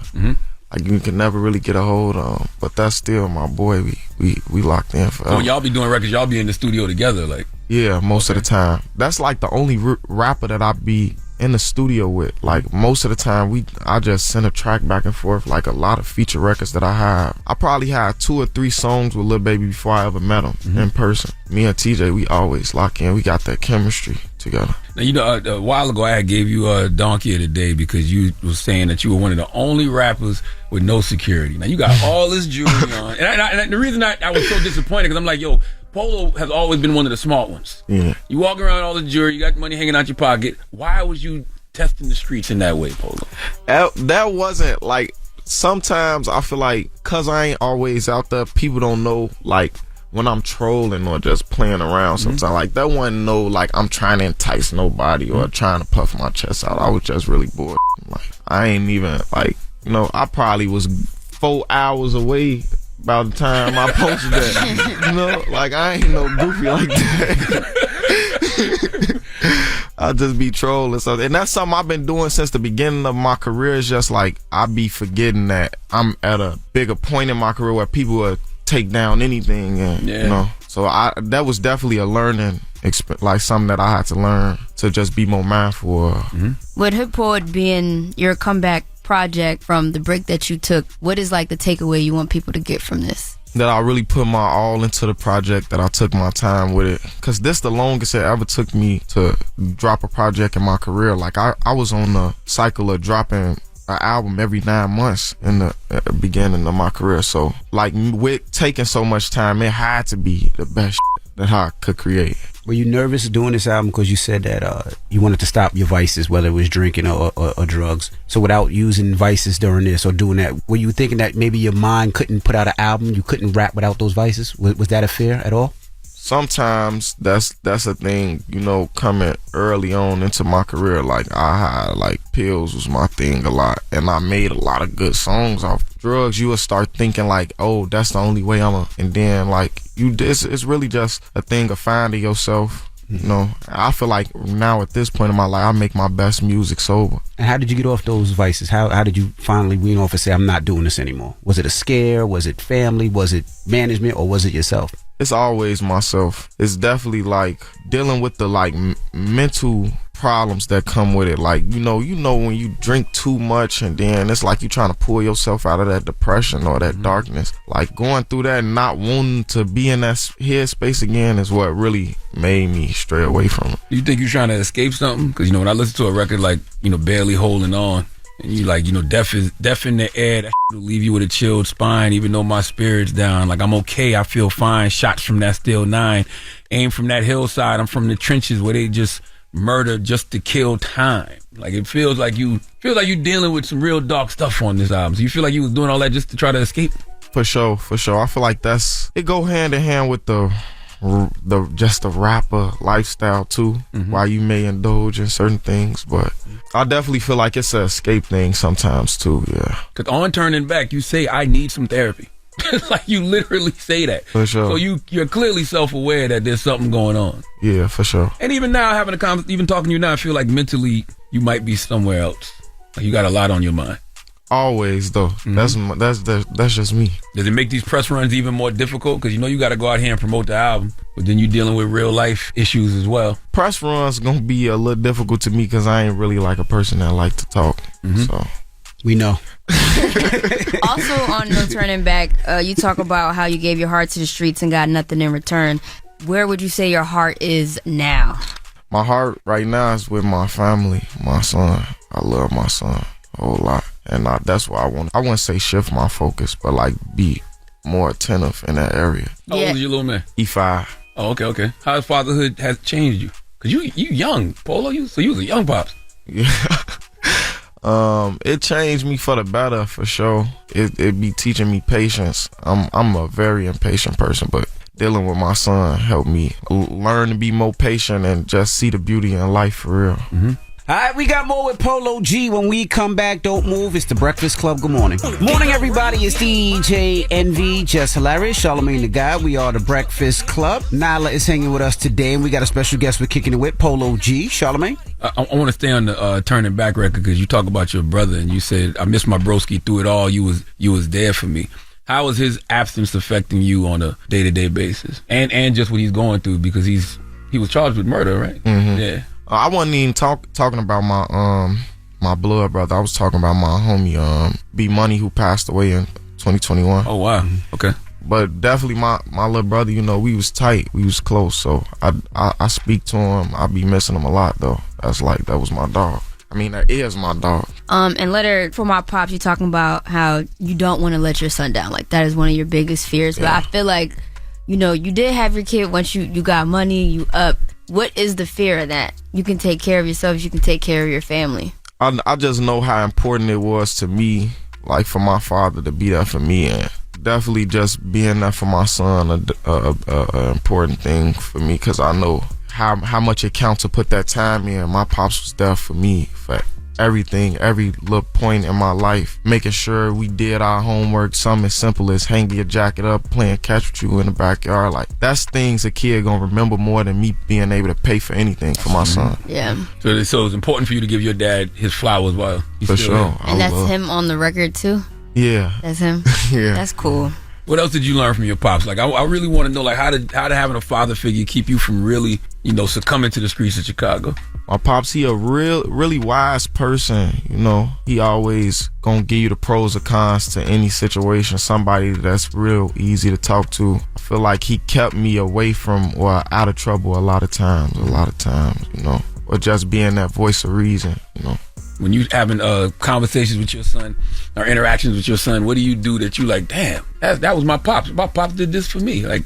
Like you can never really get a hold on. But that's still my boy. We locked in forever. So when y'all be doing records, y'all be in the studio together, like? Yeah, most of the time. That's like the only rapper that I be in the studio with. Like most of the time I just send a track back and forth. Like a lot of feature records that I have, I probably had 2 or 3 songs with Lil Baby before I ever met him in person. Me and TJ, we always lock in. We got that chemistry together. Now, you know, a while ago I gave you a donkey of the day because you was saying that you were one of the only rappers with no security. Now you got all this jewelry on, and the reason I was so disappointed because I'm like, yo, Polo has always been one of the smart ones. Yeah. You walk around all the jewelry, you got money hanging out your pocket. Why was you testing the streets in that way, Polo? That wasn't like, sometimes I feel like because I ain't always out there, people don't know like when I'm trolling or just playing around sometimes. Like that wasn't no like I'm trying to entice nobody or trying to puff my chest out. I was just really bored. Like I ain't even like, you know, I probably was 4 hours away by the time I posted that. You know, like I ain't no goofy like that. I'll just be trolling something. And that's something I've been doing since the beginning of my career. It's just like I be forgetting that I'm at a bigger point in my career where people will take down anything, and you know. So that was definitely a learning like something that I had to learn to just be more mindful. With Hood Poet being your comeback project from the break that you took, what is like the takeaway you want people to get from this? That I really put my all into the project, that I took my time with it, because this the longest it ever took me to drop a project in my career. Like I was on the cycle of dropping an album every 9 months in the beginning of my career. So like with taking so much time, it had to be the best that I could create. Were you nervous doing this album because you said that you wanted to stop your vices, whether it was drinking or drugs? So without using vices during this or doing that, were you thinking that maybe your mind couldn't put out an album, you couldn't rap without those vices? Was that a fear at all? Sometimes that's a thing, you know, coming early on into my career. Like I had like pills was my thing a lot, and I made a lot of good songs off drugs. You would start thinking like, oh, that's the only way and then like it's really just a thing of finding yourself You know, I feel like now at this point in my life, I make my best music sober. And how did you get off those vices? How did you finally wean off and say, I'm not doing this anymore? Was it a scare? Was it family? Was it management? Or was it yourself? It's always myself. It's definitely like dealing with the like mental problems that come with it. Like, you know when you drink too much and then it's like you trying to pull yourself out of that depression or that darkness. Like going through that and not wanting to be in that headspace again is what really made me stray away from it. You think you're trying to escape something? Because, when I listen to a record like, Barely Holding On, and you like, deaf in the air, that will leave you with a chilled spine, even though my spirit's down. Like, I'm okay, I feel fine. Shots from that steel 9. Aim from that hillside, I'm from the trenches where they just murder just to kill time. Like, it feels like you're dealing with some real dark stuff on this album. So you feel like you was doing all that just to try to escape? For sure. I feel like it go hand in hand with the rapper lifestyle too. While you may indulge in certain things, but I definitely feel like it's an escape thing sometimes too. Yeah. Because on Turning Back, you say, I need some therapy. Like, you literally say that. For sure. So you're clearly self-aware that there's something going on. Yeah, for sure. And even now, even talking to you now, I feel like mentally you might be somewhere else. Like, you got a lot on your mind. Always though. That's just me. Does it make these press runs even more difficult? Because you got to go out here and promote the album, but then you're dealing with real life issues as well. Press runs gonna be a little difficult to me because I ain't really like a person that like to talk. So we know. Also on No Turning Back, you talk about how you gave your heart to the streets and got nothing in return. Where would you say your heart is now? My heart right now is with my family, my son. I love my son a whole lot. And that's why I wouldn't say shift my focus, but like be more attentive in that area. How old is your little man? E5. Oh, okay. How has fatherhood has changed you? Because you young, Polo. So you was a young pops. Yeah. It changed me for the better, for sure. It be teaching me patience. I'm a very impatient person, but dealing with my son helped me learn to be more patient and just see the beauty in life for real. All right, we got more with Polo G when we come back. Don't move. It's the Breakfast Club. Good morning. Morning, everybody. It's DJ NV, Jess Hilarious, Charlamagne the Guy. We are the Breakfast Club. Nyla is hanging with us today, and we got a special guest with Kicking It With, Polo G. Charlamagne? I want to stay on the Turning Back record because you talk about your brother, and you said, I miss my broski through it all. You was there for me. How is his absence affecting you on a day-to-day basis? And just what he's going through, because he was charged with murder, right? Yeah. I wasn't even talking about my blood brother. I was talking about my homie B Money, who passed away in 2021. Oh wow. Okay. But definitely my little brother, we was tight, we was close. So I speak to him. I be missing him a lot though. That was my dog. I mean, that is my dog. And letter for my pops, you talking about how you don't want to let your son down. Like, that is one of your biggest fears. But I feel like, you did have your kid once you got money, you up. What is the fear of that? You can take care of yourself, you can take care of your family. I just know how important it was to me, like for my father to be there for me, and definitely just being there for my son, a important thing for me, because I know how much it counts to put that time in. My pops was there for me for everything, every little point in my life, making sure we did our homework. Something as simple as hanging your jacket up, playing catch with you in the backyard. Like, that's things a kid gonna remember more than me being able to pay for anything for my son. Yeah. So it's important for you to give your dad his flowers while he's for still sure. And that's him on the record too? Yeah. That's him? Yeah. That's cool. What else did you learn from your pops? Like, I really want to know, like, how did having a father figure keep you from really, succumbing to the streets of Chicago? My pops, he a really wise person. He always gonna give you the pros or cons to any situation. Somebody that's real easy to talk to. I feel like he kept me away from or out of trouble a lot of times, or just being that voice of reason, When you having conversations with your son or interactions with your son, what do you do that you like, damn, that was my pops. My pops did this for me. Like,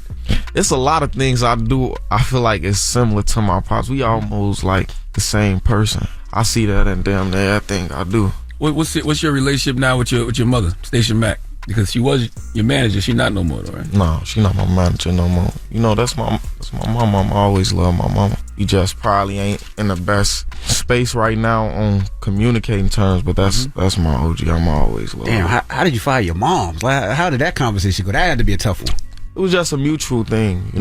it's a lot of things I do. I feel like it's similar to my pops. We almost like the same person. I see that in damn near everything I do. What's your relationship now with your mother, Station Mack? Because she was your manager. She not no more though, right? No, she not my manager no more. That's my mama. I always love my mama. You just probably ain't in the best space right now on communicating terms, but that's my OG. I'm always love. Damn, how did you fire your mom? How did that conversation go? That had to be a tough one. It was just a mutual thing, It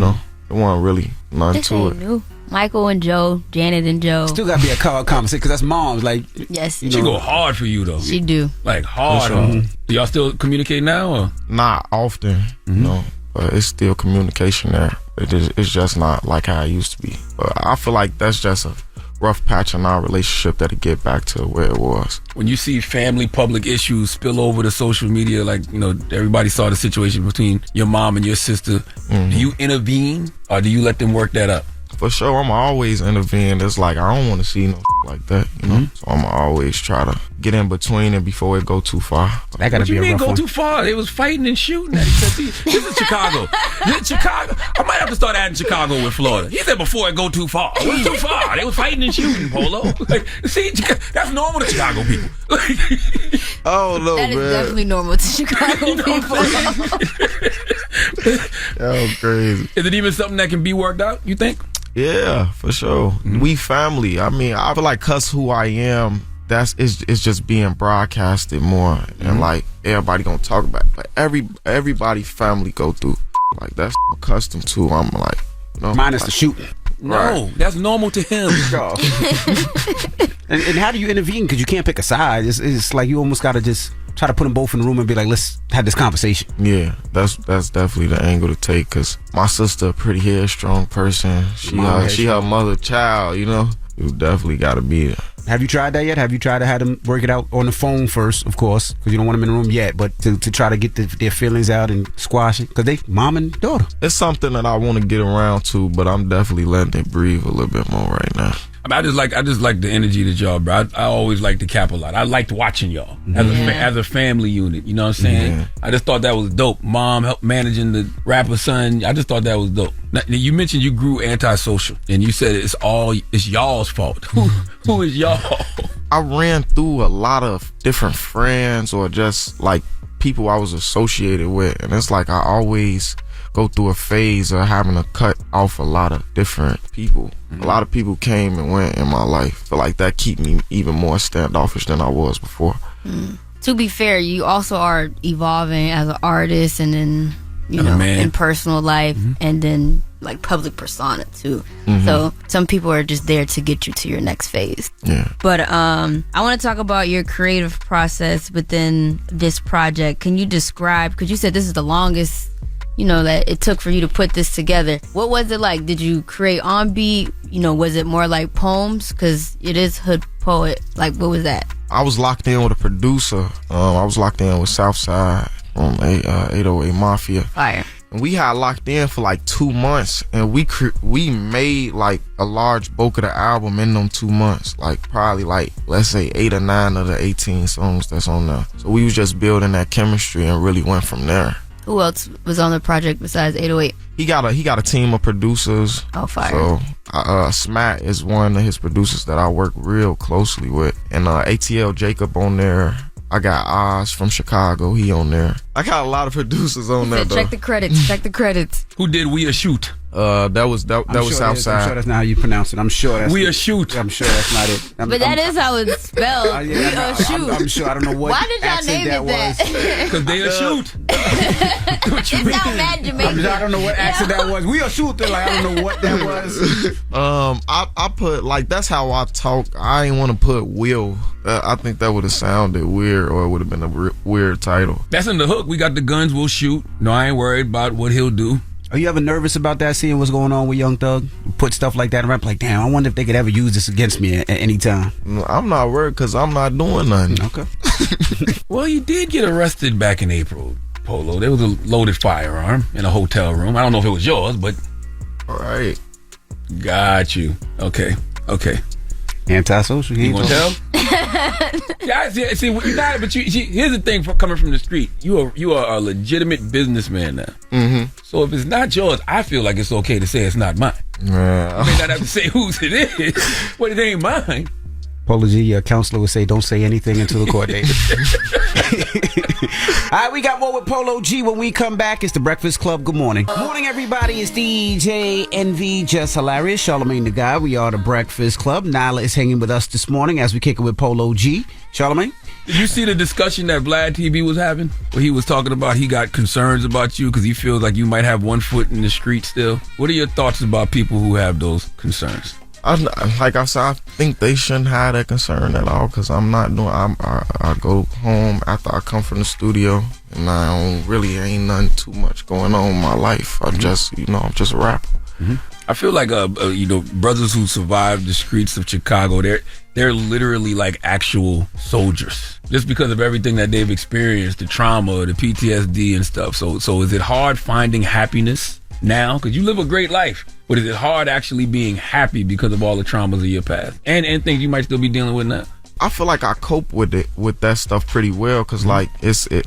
wasn't really nothing to it. Michael and Joe, Janet and Joe. Still got to be a conversation because that's moms. Like, yes, She go hard for you though. She do. Like hard. For sure. Do y'all still communicate now? Or? Not often, you know, but it's still communication there. It's just not like how it used to be. But I feel like that's just a rough patch in our relationship that'll get back to where it was. When you see family public issues spill over to social media, like, you know, everybody saw the situation between your mom and your sister, do you intervene or do you let them work that up? For sure, I'm always intervene. It's like I don't want to see no like that, you know. So I'm always try to get in between it before it go too far. That gotta What be you a mean rough go one. too far? They was fighting and shooting at each other. This is Chicago. This is Chicago. I might have to start adding Chicago with Florida. He said before it go too far. What's too far? They was fighting and shooting, Polo. Like, see, that's normal to Chicago people. Oh no, That is definitely normal to Chicago people. That was crazy. Is it even something that can be worked out, you think? Yeah, for sure. We family. I mean, I feel like cause who I am, it's just being broadcasted more, and like everybody gonna talk about it. But everybody family go through like that's accustomed to. I'm like, you know, Minus like, the shooting. No, that's normal to him. And how do you intervene? Because you can't pick a side. It's like you almost got to just try to put them both in the room and be like, let's have this conversation. Yeah, that's definitely the angle to take. Cause my sister a pretty headstrong person. She her mother child. You know, you definitely got to be there. Have you tried that yet? Have you tried to have them work it out on the phone first, of course, because you don't want them in the room yet, but to try to get their feelings out and squash it? Because they mom and daughter. It's something that I want to get around to, but I'm definitely letting it breathe a little bit more right now. I mean, I just like the energy that y'all, bro. I always like to cap a lot. I liked watching y'all as a family unit. You know what I'm saying? Yeah. I just thought that was dope. Mom helped managing the rapper son. I just thought that was dope. Now, you mentioned you grew antisocial, and you said it's y'all's fault. Who is y'all? I ran through a lot of different friends or just like people I was associated with, and it's like I always go through a phase of having to cut off a lot of different people. A lot of people came and went in my life. I feel like that keep me even more standoffish than I was before. To be fair, you also are evolving as an artist, and then in personal life, and then like public persona too. So some people are just there to get you to your next phase. Yeah. But I want to talk about your creative process within this project. Can you describe? Because you said this is the longest, that it took for you to put this together. What was it like? Did you create on beat? Was it more like poems? Because it is hood poet. Like, what was that? I was locked in with a producer. I was locked in with Southside from 808 Mafia. Fire. And we had locked in for like 2 months, and we made like a large bulk of the album in them 2 months. Like probably like, let's say 8 or 9 of the 18 songs that's on there. So we was just building that chemistry and really went from there. Who else was on the project besides 808? He got a team of producers. Oh, fire. So Smack is one of his producers that I work real closely with. And ATL Jacob on there. I got Oz from Chicago. He on there. I got a lot of producers on there. Check the credits. Check the credits. Who did We A Shoot? That was Southside. I'm sure that's not how you pronounce it. I'm sure that's We A Shoot. I'm sure that's not it. But that is how it's spelled. We A Shoot. I'm sure. I don't know what. Why did y'all name it that? Because they a shoot. It sounds mad Jamaican. I don't know what accent that was. We A Shoot. Like, I don't know what that was. I put like that's how I talk. I ain't want to put Will. I think that would have sounded weird, or it would have been a weird title. That's in the hook. We got the guns. We'll shoot. No, I ain't worried about what he'll do. Are you ever nervous about that, seeing what's going on with Young Thug? Put stuff like that around, like, damn, I wonder if they could ever use this against me at any time. No, I'm not worried because I'm not doing nothing. Okay. Well, you did get arrested back in April, Polo. There was a loaded firearm in a hotel room. I don't know if it was yours, but... All right. Got you. Okay. Antisocial. You want to tell? Yeah, see, you got it, but here's the thing coming from the street. You are a legitimate businessman now. Mm-hmm. So if it's not yours, I feel like it's okay to say it's not mine. Yeah. I may not have to say whose it is, but it ain't mine. Polo G, your counselor would say, don't say anything until the court date. All right, we got more with Polo G when we come back. It's the Breakfast Club. Good morning. Morning, everybody. It's DJ NV, Jess Hilarious, Charlamagne the Guy. We are the Breakfast Club. Nyla is hanging with us this morning as we kick it with Polo G. Charlamagne? Did you see the discussion that Vlad TV was having? Where he was talking about he got concerns about you because he feels like you might have one foot in the street still. What are your thoughts about people who have those concerns? Like I said, I think they shouldn't have that concern at all because I'm not doing. I go home after I come from the studio and I don't really ain't nothing too much going on in my life. I'm just I'm just a rapper. I feel like brothers who survived the streets of Chicago, they're literally like actual soldiers just because of everything that they've experienced, the trauma, the PTSD and stuff. So is it hard finding happiness now? Because you live a great life, but is it hard actually being happy because of all the traumas of your past and things you might still be dealing with now? I feel like I cope with that stuff pretty well because like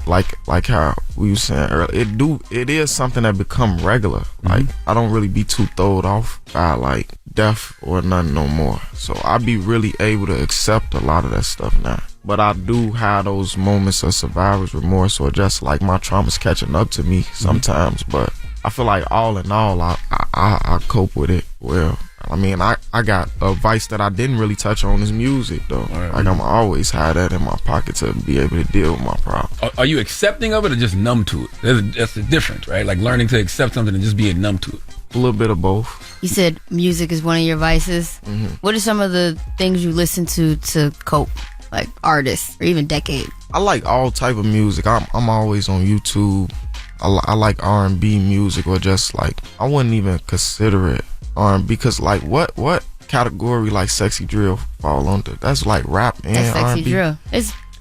like how we were saying earlier, it is something that become regular. Like I don't really be too throwed off by like death or nothing no more. So I be really able to accept a lot of that stuff now. But I do have those moments of survivor's remorse or just like my trauma's catching up to me sometimes. But I feel like all in all, I cope with it well. I mean, I got a vice that I didn't really touch on is music, though. Right. Like, I'm always have that in my pocket to be able to deal with my problem. Are you accepting of it or just numb to it? That's the difference, right? Like learning to accept something and just being numb to it. A little bit of both. You said music is one of your vices. What are some of the things you listen to cope? Like artists or even decade? I like all type of music. I'm always on YouTube. I like R&B music or just like, I wouldn't even consider it R&B because like what category like sexy drill fall under? That's like rap and That's sexy R&B. drill.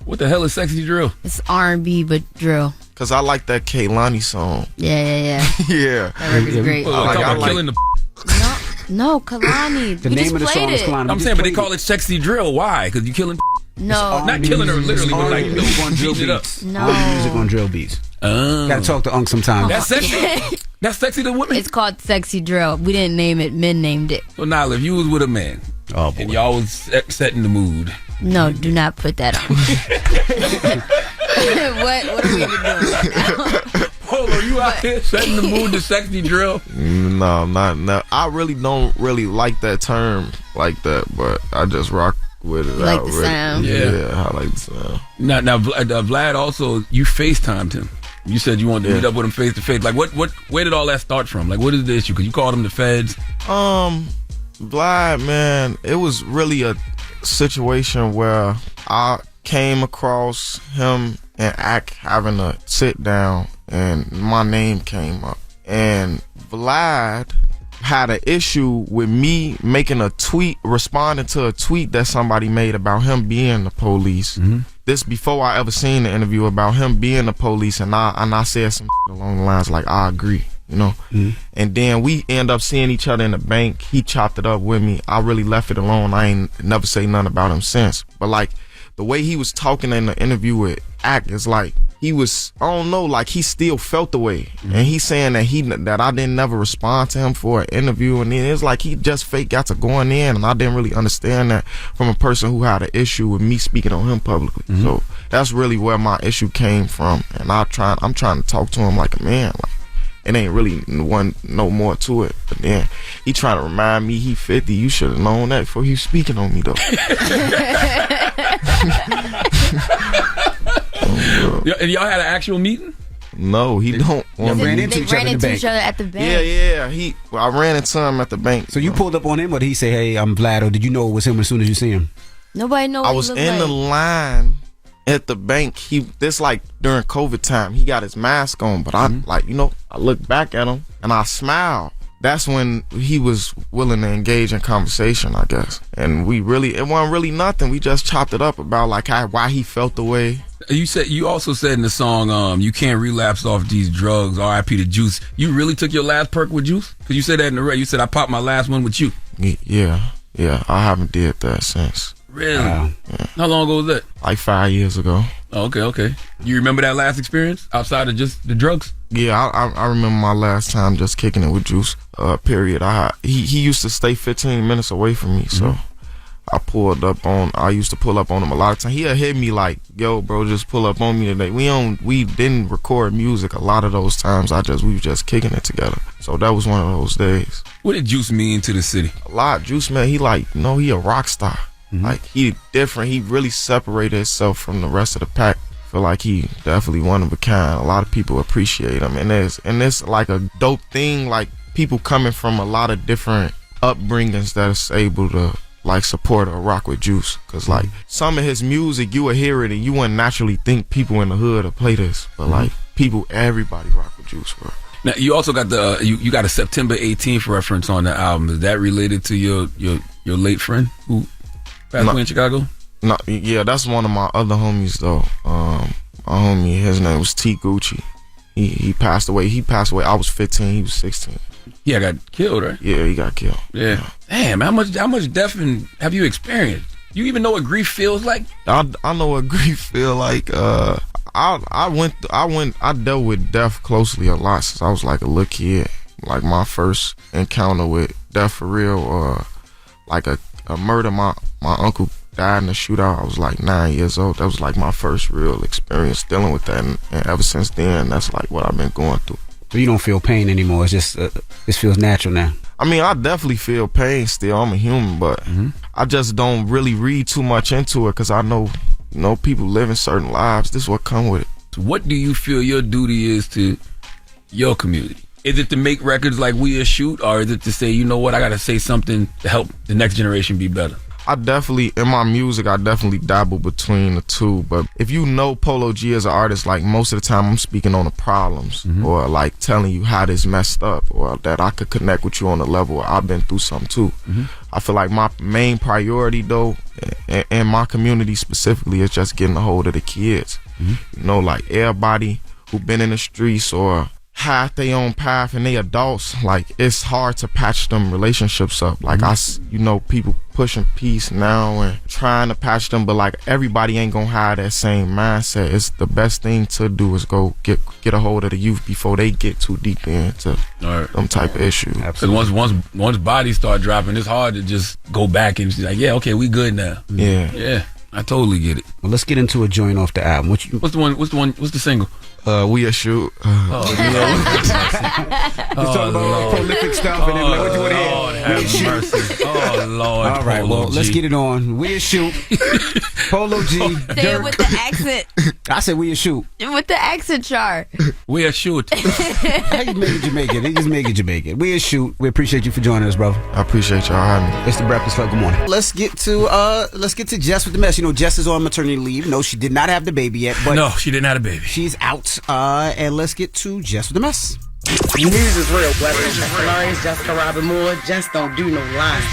What the hell is sexy drill? It's R&B but drill. Cause I like that Kehlani song. Yeah. Yeah. That record's great. Killing the No, Kalani. The name of the song is Kalani. I'm saying, but they call it sexy drill. Why? Because you killing. No, not killing her literally, but like on drill beating it up. beats. No. R&B music on drill beats. Gotta talk to Unc sometime. That's sexy. That's sexy to women. It's called sexy drill. We didn't name it. Men named it. So now, if you was with a man, and y'all was setting the mood. No, do not put that on. What are we even doing right now? Polo, you out here setting the mood to sexy drill? No, not. I really don't really like that term like that, but I just rock with it. You like the sound? Yeah, I like the sound. Now, Vlad also, you FaceTimed him. You said you wanted to meet up with him face to face. Like, where did all that start from? Like, what is the issue? Because you called him the feds. Vlad, man, it was really a situation where I came across him and Ack having a sit down, and my name came up. And Vlad had an issue with me making a tweet, responding to a tweet that somebody made about him being the police. This before I ever seen the interview about him being the police, and I said some along the lines like, I agree, you know. And then we end up seeing each other in the bank. He chopped it up with me. I really left it alone. I ain't never say nothing about him since. But like the way he was talking in the interview with Ack is like he was, I don't know, like he still felt the way. And he's saying that I didn't never respond to him for an interview, and then it's like he just fake got to going in, and I didn't really understand that from a person who had an issue with me speaking on him publicly. So that's really where my issue came from, and I'm trying to talk to him like a man. Like, it ain't really no more to it. But then he trying to remind me he 50. You should have known that before he was speaking on me though. And y'all had an actual meeting? No, he don't. Y'all ran into They ran into each other at the bank. Yeah. I ran into him at the bank. So you pulled up on him, or did he say, "Hey, I'm Vlad," or did you know it was him as soon as you see him? Nobody knows. I was in the line at the bank. This like during COVID time. He got his mask on, but I I looked back at him and I smiled. That's when he was willing to engage in conversation, I guess. And it wasn't really nothing. We just chopped it up about like why he felt the way. You also said in the song, you can't relapse off these drugs, R.I.P. to Juice. You really took your last perk with Juice? Because you said that in the radio. You said, I popped my last one with you. Yeah. I haven't did that since. Really? Yeah. How long ago was that? Like 5 years ago. Oh, okay. You remember that last experience outside of just the drugs? Yeah, I remember my last time just kicking it with Juice. Period. He used to stay 15 minutes away from me, so I used to pull up on him a lot of times. He'll hit me like, yo, bro, just pull up on me today. We didn't record music a lot of those times. We was just kicking it together. So that was one of those days. What did Juice mean to the city? A lot. Juice, man, he a rock star. Like, he different. He really separated himself from the rest of the pack. Feel like he definitely one of a kind. A lot of people appreciate him, and it's like a dope thing. Like, people coming from a lot of different upbringings that's able to like support or rock with Juice, cause like some of his music you would hear it and you wouldn't naturally think people in the hood would play this, but like everybody rock with Juice, bro. Now you also got the you got a September 18th reference on the album. Is that related to your late friend who passed away in Chicago? No, yeah, that's one of my other homies though. My homie, his name was T Gucci. He passed away. I was 15. He was 16. Yeah, got killed, right? Yeah, he got killed. Yeah. Damn, how much death have you experienced? You even know what grief feels like? I know what grief feel like. I dealt with death closely a lot since I was like a little kid. Like my first encounter with death for real, or like a murder. My uncle died in a shootout. I was like 9 years old. That was like my first real experience dealing with that, and ever since then, that's like what I've been going through. So you don't feel pain anymore. It's just this feels natural now. I mean, I definitely feel pain still. I'm a human, but I just don't really read too much into it because I know people living certain lives. This is what come with it. So what do you feel your duty is to your community? Is it to make records like We A Shoot, or is it to say, you know what, I got to say something to help the next generation be better? In my music, I definitely dabble between the two. But if you know Polo G as an artist, like most of the time I'm speaking on the problems or like telling you how this messed up, or that I could connect with you on a level where I've been through something too. I feel like my main priority though, in my community specifically, is just getting a hold of the kids. You know, like everybody who been in the streets or had their own path and they adults, like it's hard to patch them relationships up. Like people pushing peace now and trying to patch them, but like everybody ain't gonna have that same mindset. It's the best thing to do is go get a hold of the youth before they get too deep into them type of issues. Because once bodies start dropping, it's hard to just go back and be like, yeah, okay, we good now. Yeah, I totally get it. Well, let's get into a joint off the album. What's the single? We A Shoot. You talking about prolific stuff, and then like, what you want to hear? Lord have mercy. Oh Lord. All right, Polo well, let's get it on. We A Shoot. Polo G. Say it with the accent. I said We A Shoot. With the accent, Char. We A Shoot. How you make it Jamaican? They just make it Jamaican. We A Shoot. We appreciate you for joining us, brother. I appreciate y'all having me. It's the Breakfast Club. Good morning. Let's get to Jess with the Mess. You know, Jess is on maternity leave. No, she did not have the baby yet. But no, she didn't have a baby. She's out. And let's get to Jess with the Mess. News is real. Whether it's Jess Hilarious, Jessica Robin Moore, just don't do no lies.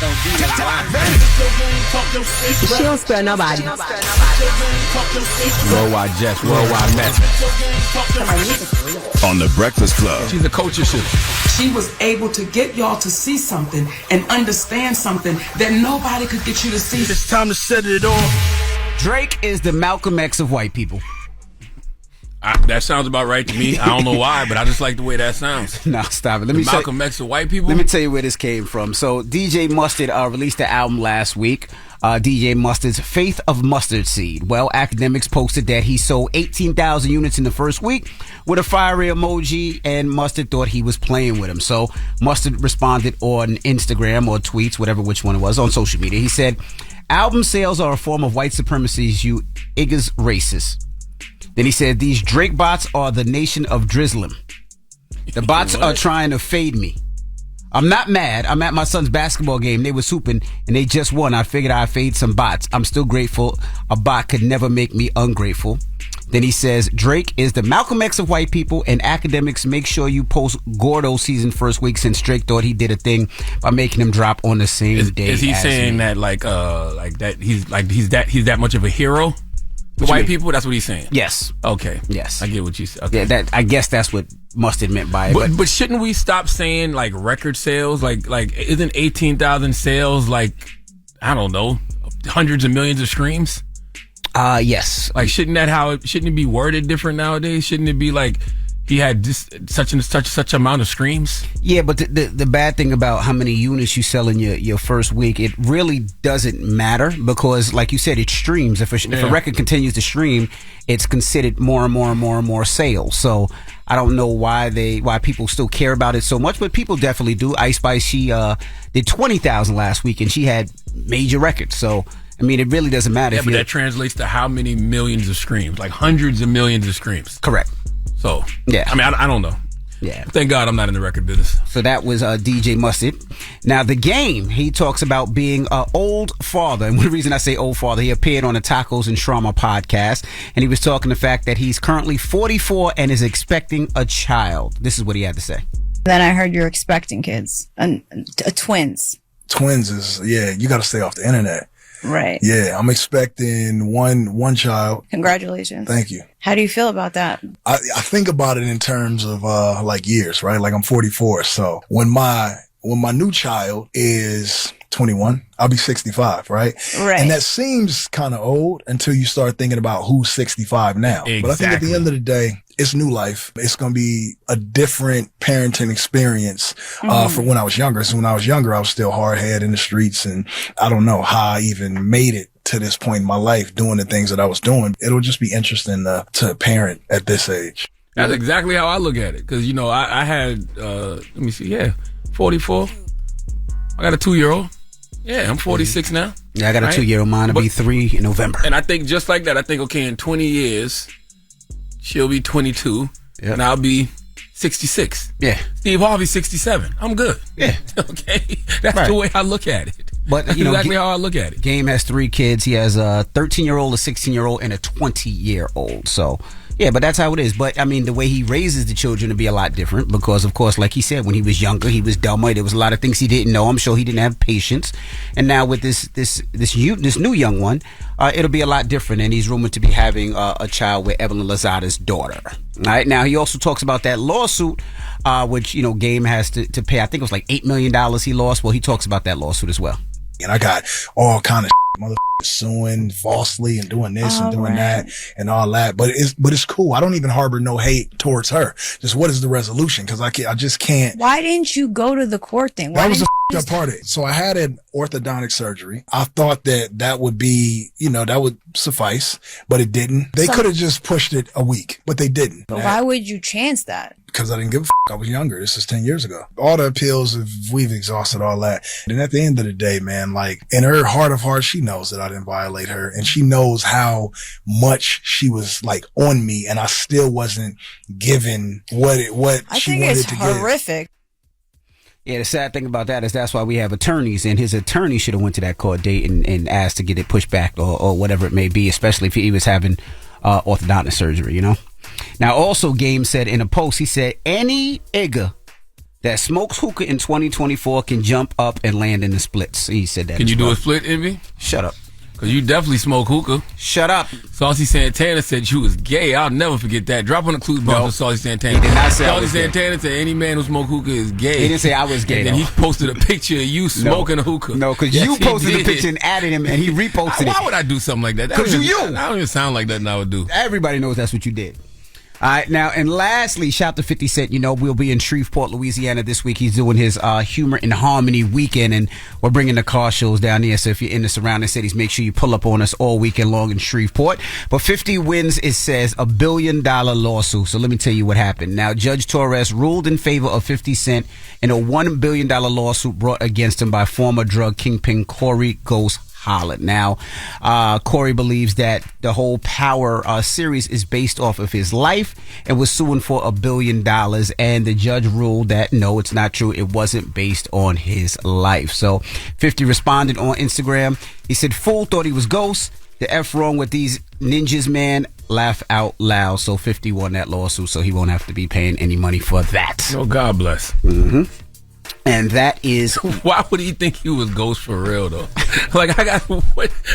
She don't spare nobody. Worldwide Jess, worldwide Mack. On the Breakfast Club. She's a culture shift. She was able to get y'all to see something and understand something that nobody could get you to see. It's time to set it off. Drake is the Malcolm X of white people. That sounds about right to me. I don't know why, but I just like the way that sounds. No, stop it. Let me Malcolm X of white people. Let me tell you where this came from. So DJ Mustard released the album last week. DJ Mustard's Faith of Mustard Seed. Well, academics posted that he sold 18,000 units in the first week with a fiery emoji, and Mustard thought he was playing with him. So Mustard responded on Instagram or tweets, which one it was, on social media. He said, "Album sales are a form of white supremacy, you iggas racists." Then he said, "These Drake bots are the nation of drizzling. The bots are trying to fade me. I'm not mad. I'm at my son's basketball game. They was hooping and they just won. I figured I'd fade some bots. I'm still grateful. A bot could never make me ungrateful." Then he says, "Drake is the Malcolm X of white people, and academics, make sure you post Gordo season first week, since Drake thought he did a thing by making him drop on the same day." Is he saying that like that he's that much of a hero? The white people? That's what he's saying? Yes. Okay. Yes. I get what you said. Okay. Yeah, I guess that's what Mustard meant by it. But shouldn't we stop saying like record sales? Like isn't 18,000 sales like, I don't know, hundreds of millions of streams? Yes. Like shouldn't it be worded different nowadays? Shouldn't it be like he had just such amount of streams? Yeah, but the bad thing about how many units you sell in your first week, it really doesn't matter, because like you said, it streams. If a record continues to stream, it's considered more and more and more and more sales. So I don't know why people still care about it so much, but people definitely do. Ice Spice, she did 20,000 last week, and she had major records. So I mean, it really doesn't matter. Yeah, but that translates to how many millions of streams? Like hundreds of millions of streams. Correct. So, yeah. I mean, I don't know. Yeah. Thank God I'm not in the record business. So that was DJ Mustard. Now, The Game, he talks about being an old father. And one reason I say old father, he appeared on the Tacos and Trauma podcast. And he was talking the fact that he's currently 44 and is expecting a child. This is what he had to say. Then I heard you're expecting kids, twins. Twins is, you got to stay off the internet. Right. Yeah, I'm expecting one child. Congratulations. Thank you. How do you feel about that? I think about it in terms of like years, right? Like I'm 44, so when my new child is 21, I'll be 65, right? Right. And that seems kind of old until you start thinking about who's 65 now. Exactly. But I think at the end of the day, it's new life. It's going to be a different parenting experience for when I was younger. So when I was younger, I was still hard-headed in the streets, and I don't know how I even made it to this point in my life doing the things that I was doing. It'll just be interesting to parent at this age. That's exactly how I look at it. Because, I had, let me see, 44. I got a 2-year-old. Yeah, I'm 46 now. Yeah, I got a 2-year-old. Mine will be 3 in November. And I think just like that, okay, in 20 years, she'll be 22, and I'll be 66. Yeah. Steve Harvey's 67. I'm good. Yeah. Okay? That's the way I look at it. But That's exactly how I look at it. Game has 3 kids. He has a 13-year-old, a 16-year-old, and a 20-year-old. So, yeah, but that's how it is. But, I mean, the way he raises the children to be a lot different because, of course, like he said, when he was younger, he was dumber. There was a lot of things he didn't know. I'm sure he didn't have patience. And now with this new young one, it'll be a lot different. And he's rumored to be having a child with Evelyn Lozada's daughter. All right. Now, he also talks about that lawsuit, which, Game has to pay. I think it was like $8 million he lost. Well, he talks about that lawsuit as well. And I got all kind of motherfuckers suing falsely and doing this and doing that and all that. But it's cool. I don't even harbor no hate towards her. Just what is the resolution? Because I just can't. Why didn't you go to the court thing? That was the up part of it. So I had an orthodontic surgery. I thought that would be, that would suffice, but it didn't. They could have just pushed it a week, but they didn't. But why would you chance that? Because I didn't give a I was younger. This is 10 years ago. All the appeals, we've exhausted all that. And at the end of the day, man, like in her heart of hearts, she knows that I didn't violate her, and she knows how much she was like on me, and I still wasn't given what she wanted to give. I think it's horrific. Yeah, the sad thing about that is that's why we have attorneys, and his attorney should have went to that court date and asked to get it pushed back or whatever it may be, especially if he was having orthodontic surgery, Now, also, Game said in a post, he said, any nigga that smokes hookah in 2024 can jump up and land in the splits. He said that. Can you do a split, Envy? Shut up. Because you definitely smoke hookah. Shut up. Saucy Santana said you was gay. I'll never forget that. Drop on the clues box with Saucy Santana. He did not say I Saucy was gay. Santana said any man who smoke hookah is gay. He didn't say I was gay, And then he posted a picture of you smoking a hookah. No, because you posted the picture and added him, and he reposted it. Why would I do something like that? Because you. I don't even sound like that, and I would do. Everybody knows that's what you did. All right, now, and lastly, shout out to 50 Cent. We'll be in Shreveport, Louisiana this week. He's doing his Humor and Harmony weekend, and we're bringing the car shows down there. So if you're in the surrounding cities, make sure you pull up on us all weekend long in Shreveport. But 50 wins, it says, $1 billion lawsuit. So let me tell you what happened. Now, Judge Torres ruled in favor of 50 Cent in a $1 billion lawsuit brought against him by former drug kingpin Corey Ghost Holland. Now, Corey believes that the whole Power series is based off of his life and was suing for $1 billion. And the judge ruled that no, it's not true. It wasn't based on his life. So 50 responded on Instagram. He said, "Fool thought he was Ghost. The F wrong with these ninjas, man. Laugh out loud." So 50 won that lawsuit, so he won't have to be paying any money for that. No, God bless. Mm-hmm. And that is... Why would he think he was Ghost for real, though?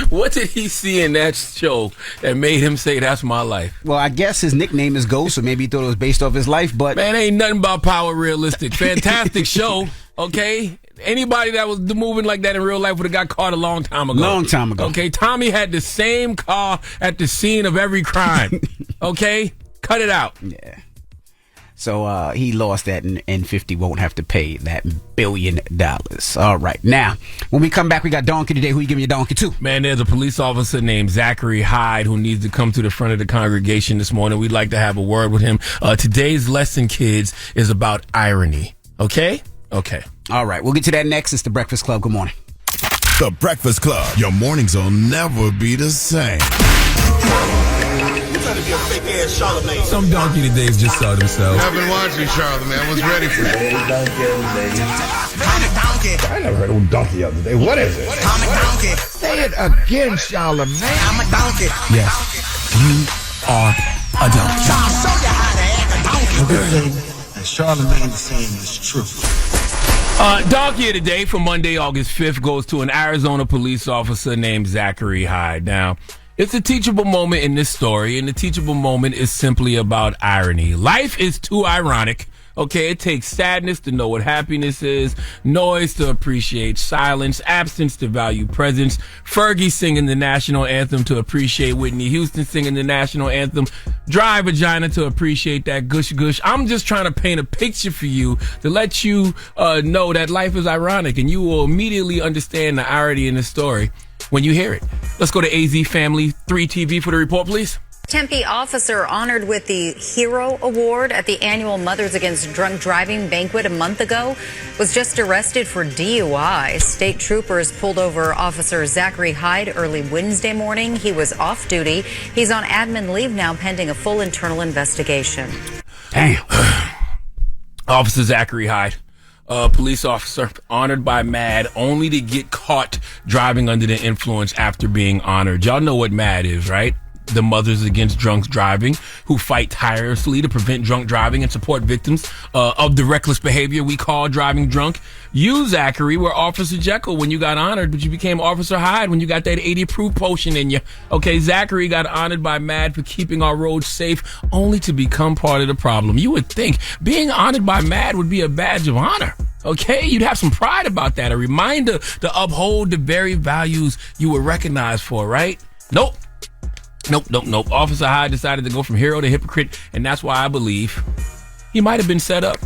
What did he see in that show that made him say that's my life? Well, I guess his nickname is Ghost, or maybe he thought it was based off his life, but... Man, ain't nothing about Power realistic. Fantastic show, okay? Anybody that was moving like that in real life would have got caught a long time ago. Long time ago. Okay, Tommy had the same car at the scene of every crime. Okay? Cut it out. Yeah. So he lost that, and 50 won't have to pay that $1 billion. All right. Now, when we come back, we got Donkey today. Who you giving your donkey to? Man, there's a police officer named Zachary Hyde who needs to come to the front of the congregation this morning. We'd like to have a word with him. Today's lesson, kids, is about irony. Okay? Okay. All right. We'll get to that next. It's The Breakfast Club. Good morning. The Breakfast Club. Your mornings will never be the same. Some donkey todays just saw themselves. I've been watching Charlamagne. I was ready for it. I never heard of donkey the other day. What is it? Say it again, Charlamagne. I'm a donkey. Yes, you are a donkey. I'll show you how to act a donkey. Everything that Charlamagne is saying is true. Donkey of the day for Monday, August 5th goes to an Arizona police officer named Zachary Hyde. Now, it's a teachable moment in this story, and the teachable moment is simply about irony. Life is too ironic. Okay, it takes sadness to know what happiness is, noise to appreciate silence, absence to value presence, Fergie singing the national anthem to appreciate Whitney Houston singing the national anthem, dry vagina to appreciate that gush gush. I'm just trying to paint a picture for you to let you know that life is ironic, and you will immediately understand the irony in the story when you hear it. Let's go to AZ Family 3 TV for the report, please. Tempe officer honored with the Hero Award at the annual Mothers Against Drunk Driving banquet a month ago was just arrested for DUI. State troopers pulled over Officer Zachary Hyde early Wednesday morning. He was off duty. He's on admin leave now pending a full internal investigation. Damn. Officer Zachary Hyde, police officer honored by MAD only to get caught driving under the influence after being honored. Y'all know what MAD is, right? The Mothers Against Drunk Driving, who fight tirelessly to prevent drunk driving and support victims of the reckless behavior we call driving drunk. You, Zachary, were Officer Jekyll when you got honored, but you became Officer Hyde when you got that 80 proof potion in you. Okay, Zachary got honored by MAD for keeping our roads safe, only to become part of the problem. You would think being honored by MAD would be a badge of honor. Okay, you'd have some pride about that, a reminder to uphold the very values you were recognized for, right? Nope. Officer Hyde decided to go from hero to hypocrite, and that's why I believe he might have been set up.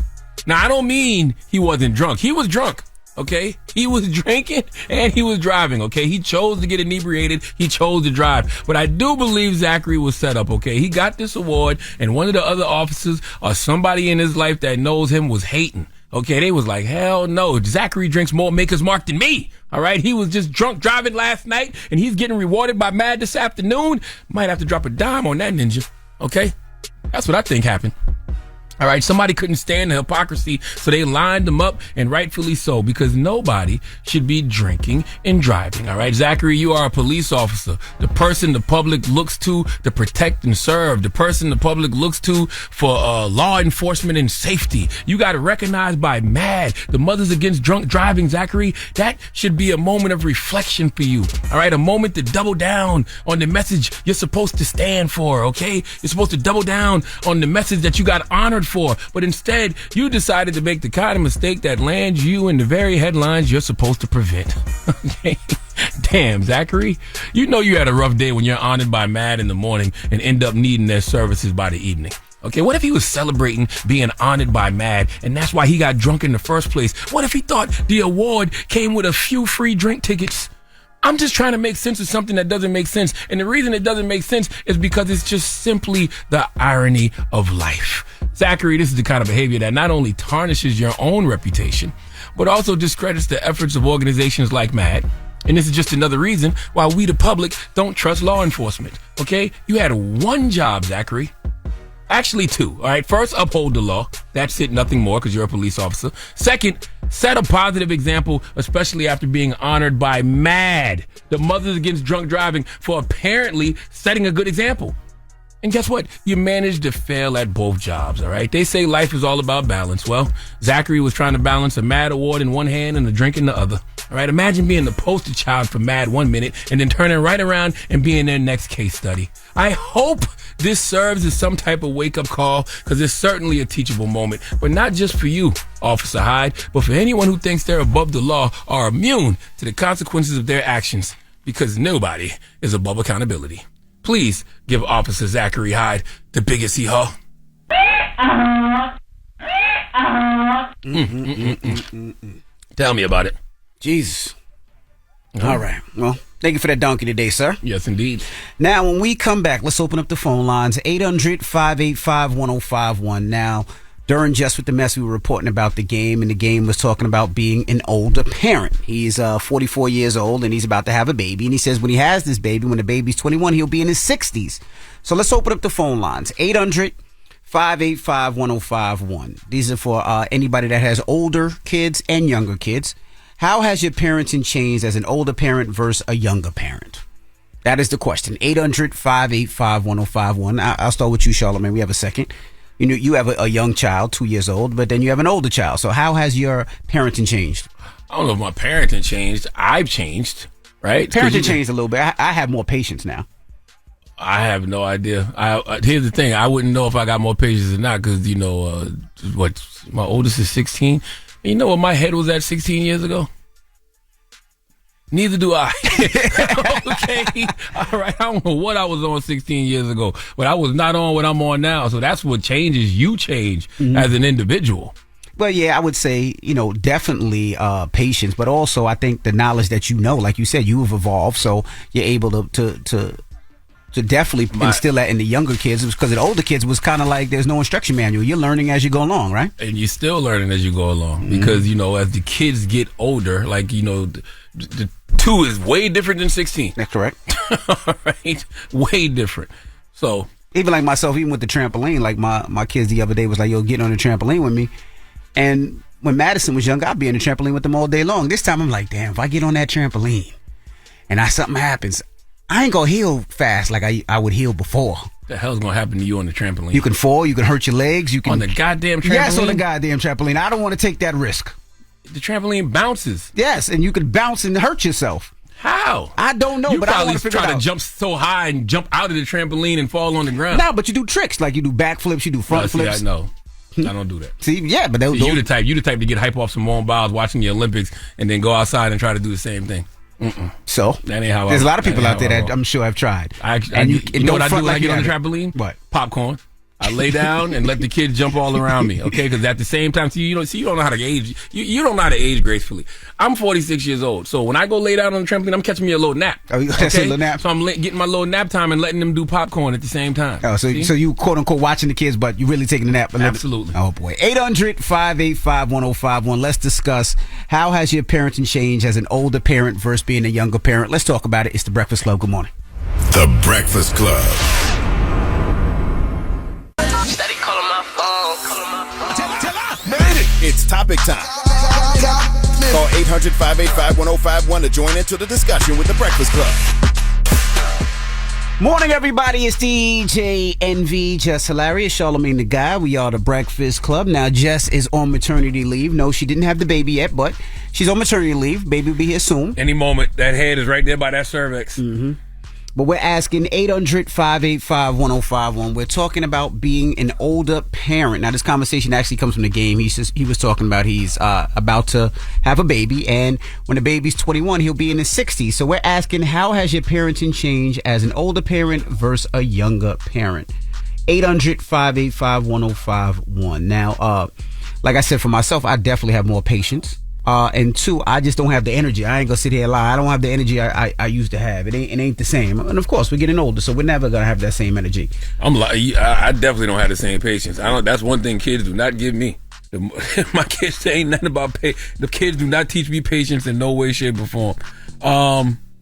Now, I don't mean he wasn't drunk. He was drunk, okay? He was drinking and he was driving, okay? He chose to get inebriated. He chose to drive. But I do believe Zachary was set up, okay? He got this award, and one of the other officers or somebody in his life that knows him was hating. Okay, they was like, hell no, Zachary drinks more Maker's Mark than me. All right, he was just drunk driving last night, and he's getting rewarded by MAD this afternoon. Might have to drop a dime on that ninja. Okay, that's what I think happened. All right, somebody couldn't stand the hypocrisy, so they lined them up, and rightfully so, because nobody should be drinking and driving. All right, Zachary, you are a police officer, the person the public looks to protect and serve, the person the public looks to for law enforcement and safety. You got recognized by MAD, the Mothers Against Drunk Driving, Zachary. That should be a moment of reflection for you. All right, a moment to double down on the message you're supposed to stand for, okay? You're supposed to double down on the message that you got honored for, but instead you decided to make the kind of mistake that lands you in the very headlines you're supposed to prevent. Okay? Damn, Zachary, you know you had a rough day when you're honored by MAD in the morning and end up needing their services by the evening. Okay, what if he was celebrating being honored by MAD and that's why he got drunk in the first place? What if he thought the award came with a few free drink tickets? I'm just trying to make sense of something that doesn't make sense. And the reason it doesn't make sense is because it's just simply the irony of life. Zachary, this is the kind of behavior that not only tarnishes your own reputation, but also discredits the efforts of organizations like MAD. And this is just another reason why we, the public, don't trust law enforcement. Okay? You had one job, Zachary. Actually, two. All right? First, uphold the law. That's it, nothing more, because you're a police officer. Second, set a positive example, especially after being honored by MAD, the Mothers Against Drunk Driving, for apparently setting a good example. And guess what? You managed to fail at both jobs, all right? They say life is all about balance. Well, Zachary was trying to balance a MAD award in one hand and a drink in the other. All right, imagine being the poster child for MAD 1 minute and then turning right around and being their next case study. I hope this serves as some type of wake-up call, because it's certainly a teachable moment, but not just for you, Officer Hyde, but for anyone who thinks they're above the law or immune to the consequences of their actions, because nobody is above accountability. Please give Officer Zachary Hyde the biggest hee-haw. Tell me about it. Jesus. All right. Well, thank you for that donkey today, sir. Yes, indeed. Now, when we come back, let's open up the phone lines. 800-585-1051. Now, During Jess With The Mess, we were reporting about the game, and the game was talking about being an older parent. He's 44 years old, and he's about to have a baby. And he says when he has this baby, when the baby's 21, he'll be in his 60s. So let's open up the phone lines. 800-585-1051. These are for anybody that has older kids and younger kids. How has your parenting changed as an older parent versus a younger parent? That is the question. 800-585-1051. I'll start with you, Charlamagne. We have a second. You know, you have a young child, 2 years old, but then you have an older child. So how has your parenting changed? I don't know if my parenting changed. I've changed, right? Parenting changed a little bit. I have more patience now. I have no idea. Here's the thing. I wouldn't know if I got more patience or not because, you know, my oldest is 16. You know what my head was at 16 years ago? Neither do I. Okay. All right. I don't know what I was on 16 years ago, but I was not on what I'm on now. So that's what changes. You change as an individual. Well, yeah, I would say, you know, definitely patience, but also I think the knowledge that you know, like you said, you have evolved. So you're able to definitely instill that in the younger kids, because the older kids was kind of like there's no instruction manual. You're learning as you go along, right? And you're still learning as you go along because, you know, as the kids get older, like, you know, the 2 is way different than 16. That's correct. All right. Way different. So even like myself, even with the trampoline, like my kids the other day was like, yo, get on the trampoline with me. And when Madison was younger, I'd be on the trampoline with them all day long. This time I'm like, damn, if I get on that trampoline and something happens, I ain't gonna heal fast like I would heal before. The hell's gonna happen to you on the trampoline? You can fall, you can hurt your legs, you can on the goddamn trampoline. Yes, on the goddamn trampoline. I don't want to take that risk. The trampoline bounces. Yes, and you could bounce and hurt yourself. How? I don't know, but I want to figure it out. You probably try to jump so high and jump out of the trampoline and fall on the ground. No, but you do tricks like you do backflips, you do front flips. I know. I don't do that. See, yeah, but you the type to get hype off Simone Biles watching the Olympics and then go outside and try to do the same thing. So that ain't how. There's a lot of people out there that I'm sure have tried. You know what I do when I get on the trampoline? What? Popcorn. I lay down and let the kids jump all around me, okay? Because at the same time, you don't know how to age. You don't know how to age gracefully. I'm 46 years old, so when I go lay down on the trampoline, I'm catching me a little nap. Oh, you catch a little nap? So I'm getting my little nap time and letting them do popcorn at the same time. Oh, so you quote unquote watching the kids, but you really taking a nap? Absolutely. Oh boy. 800-585-1051. Let's discuss how has your parenting changed as an older parent versus being a younger parent. Let's talk about it. It's the Breakfast Club. Good morning. The Breakfast Club. It's topic time. Call 800-585-1051 to join into the discussion with the Breakfast Club. Morning, everybody. It's DJ NV, Jess Hilarious, Charlamagne the Guy. We are the Breakfast Club. Now, Jess is on maternity leave. No, she didn't have the baby yet, but she's on maternity leave. Baby will be here soon. Any moment. That head is right there by that cervix. Mm-hmm. But we're asking 800-585-1051. We're talking about being an older parent. Now, this conversation actually comes from the game. He was talking about he's about to have a baby, and when the baby's 21, he'll be in his 60s. So we're asking, how has your parenting changed as an older parent versus a younger parent? 800-585-1051. Now, like I said, for myself, I definitely have more patience. And 2, I just don't have the energy. I ain't gonna sit here and lie. I don't have the energy I used to have. It ain't the same. And of course, we're getting older, so we're never gonna have that same energy. I definitely don't have the same patience. That's one thing kids do not give me. My kids ain't nothing about the kids do not teach me patience in no way, shape, or form.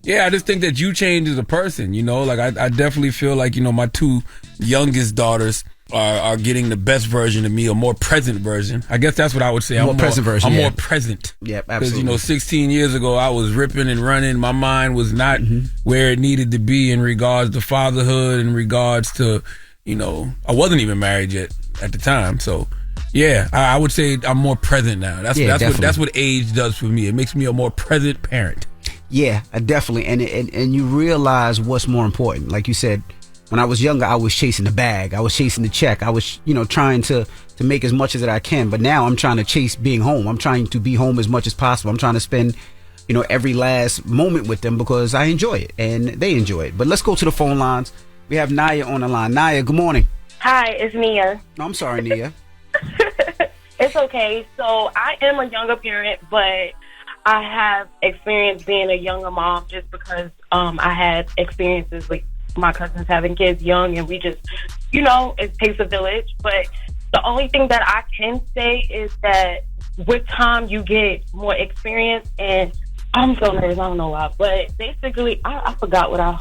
Yeah, I just think that you change as a person. You know, like I definitely feel like, you know, my 2 youngest daughters are getting the best version of me, a more present version. I guess that's what I would say. More present version. I'm more present. Yep, absolutely. Because, 16 years ago, I was ripping and running. My mind was not where it needed to be in regards to fatherhood, in regards to, I wasn't even married yet at the time. So, yeah, I would say I'm more present now. That's what age does for me. It makes me a more present parent. Yeah, definitely. And you realize what's more important. Like you said, when I was younger, I was chasing the bag. I was chasing the check. I was, trying to make as much as that I can. But now I'm trying to chase being home. I'm trying to be home as much as possible. I'm trying to spend, every last moment with them because I enjoy it and they enjoy it. But let's go to the phone lines. We have Naya on the line. Naya, good morning. Hi, it's Nia. No, I'm sorry, Nia. It's okay. So I am a younger parent, but I have experience being a younger mom just because I had experiences with my cousins having kids young, and we just, it takes a village. But The only thing that I can say is that with time you get more experience, and I'm so nervous, I don't know why, but basically I forgot what I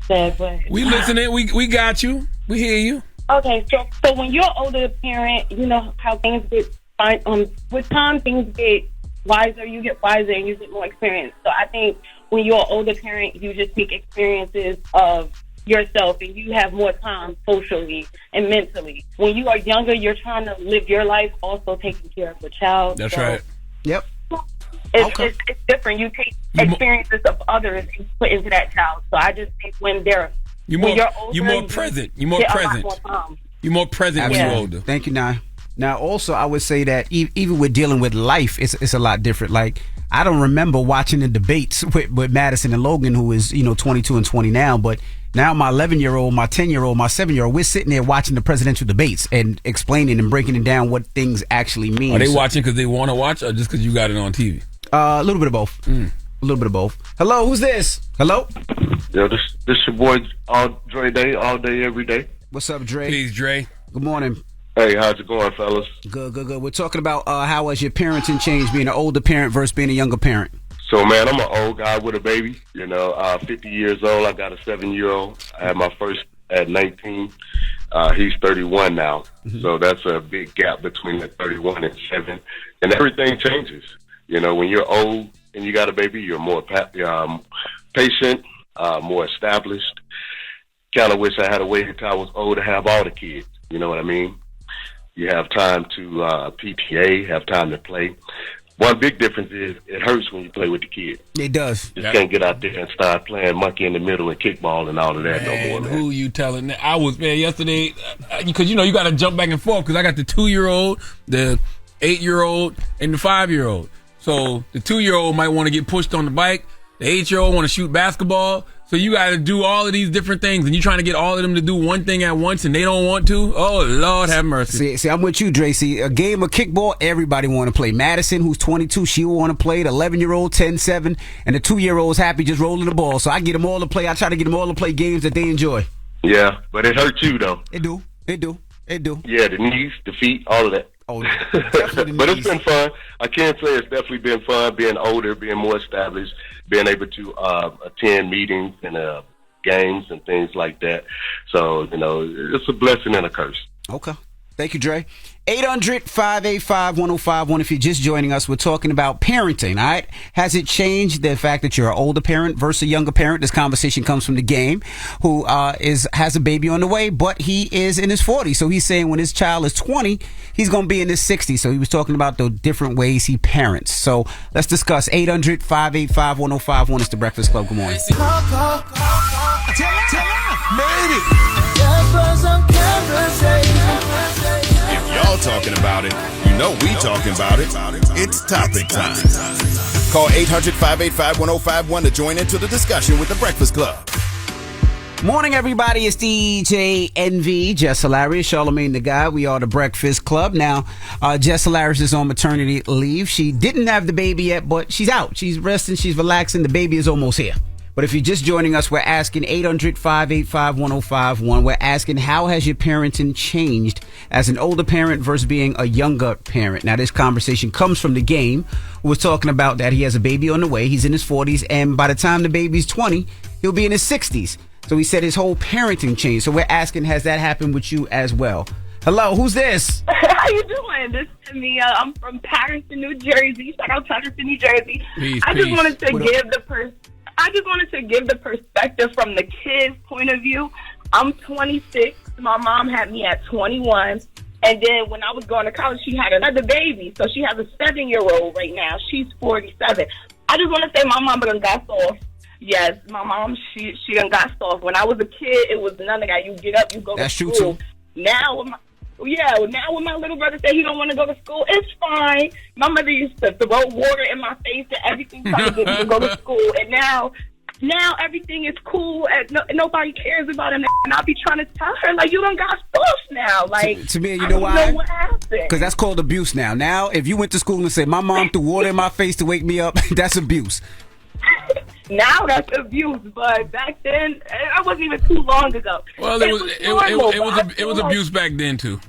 said. But we listening. We got you. We hear you. Okay, so when you're an older parent, you know how things get fine. With time things get wiser. You get wiser and you get more experience. So I think when you're an older parent, you just take experiences of yourself and you have more time socially and mentally. When you are younger, you're trying to live your life, also taking care of a child. That's right. Yep. It's different. You take experiences of others and put into that child. So I just think when you're older, you're more present. You're more present. You're more present when you're older. Thank you, Nye. Now, also, I would say that even with dealing with life, it's a lot different. Like, I don't remember watching the debates with Madison and Logan, who is 22 and 20 now, but now my 11-year-old, my 10-year-old, my 7-year-old, we're sitting there watching the presidential debates and explaining and breaking it down what things actually mean. Are they watching because they want to watch, or just because you got it on TV? A little bit of both. A little bit of both. Hello, who's this? Hello? Yo, this your boy, Dre Day, all day, every day. What's up, Dre? Peace, Dre. Good morning. Hey, how's it going, fellas? Good. We're talking about how has your parenting changed, being an older parent versus being a younger parent. So, man, I'm an old guy with a baby. 50 years old. I got a 7-year-old. I had my first at 19. He's 31 now. Mm-hmm. So that's a big gap between the 31 and 7. And everything changes. When you're old and you got a baby, you're more patient, more established. Kind of wish I had a wait until I was old to have all the kids. You know what I mean? You have time to PTA, have time to play. One big difference is it hurts when you play with the kids. It does. You can't get out there and start playing monkey in the middle and kickball and all of that no more, man. Who you telling that? I was, yesterday, because, you got to jump back and forth because I got the 2-year-old, the 8-year-old, and the 5-year-old. So the 2-year-old might want to get pushed on the bike. The 8-year-old want to shoot basketball. So you got to do all of these different things, and you're trying to get all of them to do one thing at once, and they don't want to. Oh, Lord have mercy. See, I'm with you, Dre. See, a game of kickball, everybody want to play. Madison, who's 22, she will want to play. The 11-year-old, 10-7, and the 2-year-old's happy just rolling the ball. So I get them all to play. I try to get them all to play games that they enjoy. Yeah, but it hurts you, though. It do. Yeah, the knees, the feet, all of that. Oh, but it's been fun. I can't say it's definitely been fun being older, being more established, being able to attend meetings and games and things like that. So, it's a blessing and a curse. Okay. Thank you, Dre. 800-585-1051. If you're just joining us, we're talking about parenting, all right? Has it changed the fact that you're an older parent versus a younger parent? This conversation comes from the game, who has a baby on the way, but he is in his 40s. So he's saying when his child is 20, he's going to be in his 60s. So he was talking about the different ways he parents. So let's discuss. 800-585-1051. It's The Breakfast Club. Good morning. If y'all talking about it, you know we talking about it. It's topic time. Call 800-585-1051 to join into the discussion with The Breakfast Club. Morning, everybody. It's DJ NV, Jess Hilarious, Charlamagne the Guy. We are The Breakfast Club. Now, Jess Hilarious is on maternity leave. She didn't have the baby yet, but she's out. She's resting. She's relaxing. The baby is almost here. But if you're just joining us, we're asking 800-585-1051. We're asking, how has your parenting changed as an older parent versus being a younger parent? Now, this conversation comes from the game. We're talking about that he has a baby on the way. He's in his 40s, and by the time the baby's 20, he'll be in his 60s. So he said his whole parenting changed. So we're asking, has that happened with you as well? Hello, who's this? How you doing? This is Tamia. I'm from Patterson, New Jersey. Shout out Patterson, New Jersey. I just wanted to give the perspective from the kid's point of view. I'm 26. My mom had me at 21. And then when I was going to college, she had another baby. So she has a 7-year-old right now. She's 47. I just want to say my mama done got soft. Yes, my mom, she done got soft. When I was a kid, it was none of that. You get up, you go to school. That's true, too. Now when my little brother said he don't want to go to school, it's fine. My mother used to throw water in my face and everything trying to get me to go to school. And now everything is cool and nobody cares about him. And I'll be trying to tell her, like, you done got soft now. Like, to me, you know why? I don't know what happened. Because that's called abuse now. Now, if you went to school and said, my mom threw water in my face to wake me up, that's abuse. Now that's abuse, but back then it wasn't even too long ago. Well, it was abuse back then too.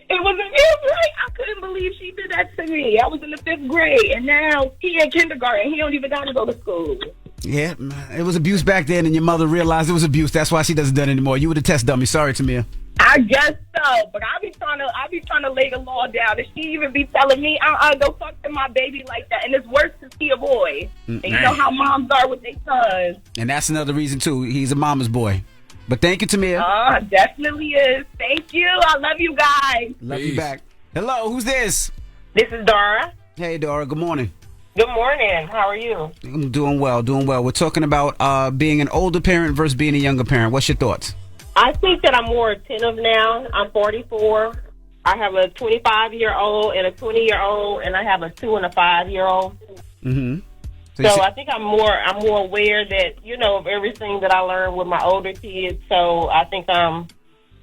It was right. I couldn't believe she did that to me. I was in the 5th grade, and now he in kindergarten. He don't even got to go to school. Yeah, it was abuse back then, and your mother realized it was abuse. That's why she doesn't do it anymore. You were the test dummy. Sorry, Tamia. I guess so, but I be trying to lay the law down, and she even be telling me, don't talk to my baby like that, and it's worse to see a boy. And you know how moms are with their sons. And that's another reason too. He's a mama's boy. But thank you, Tamia. Definitely is. Thank you. I love you guys. Love you back. Hello, who's this? This is Dora. Hey, Dora. Good morning. Good morning. How are you? I'm doing well. We're talking about being an older parent versus being a younger parent. What's your thoughts? I think that I'm more attentive now. I'm 44. I have a 25-year-old and a 20-year-old, and I have a 2 and a 5-year-old. Mm-hmm. So I think I'm more aware that, of everything that I learned with my older kids. So I think I'm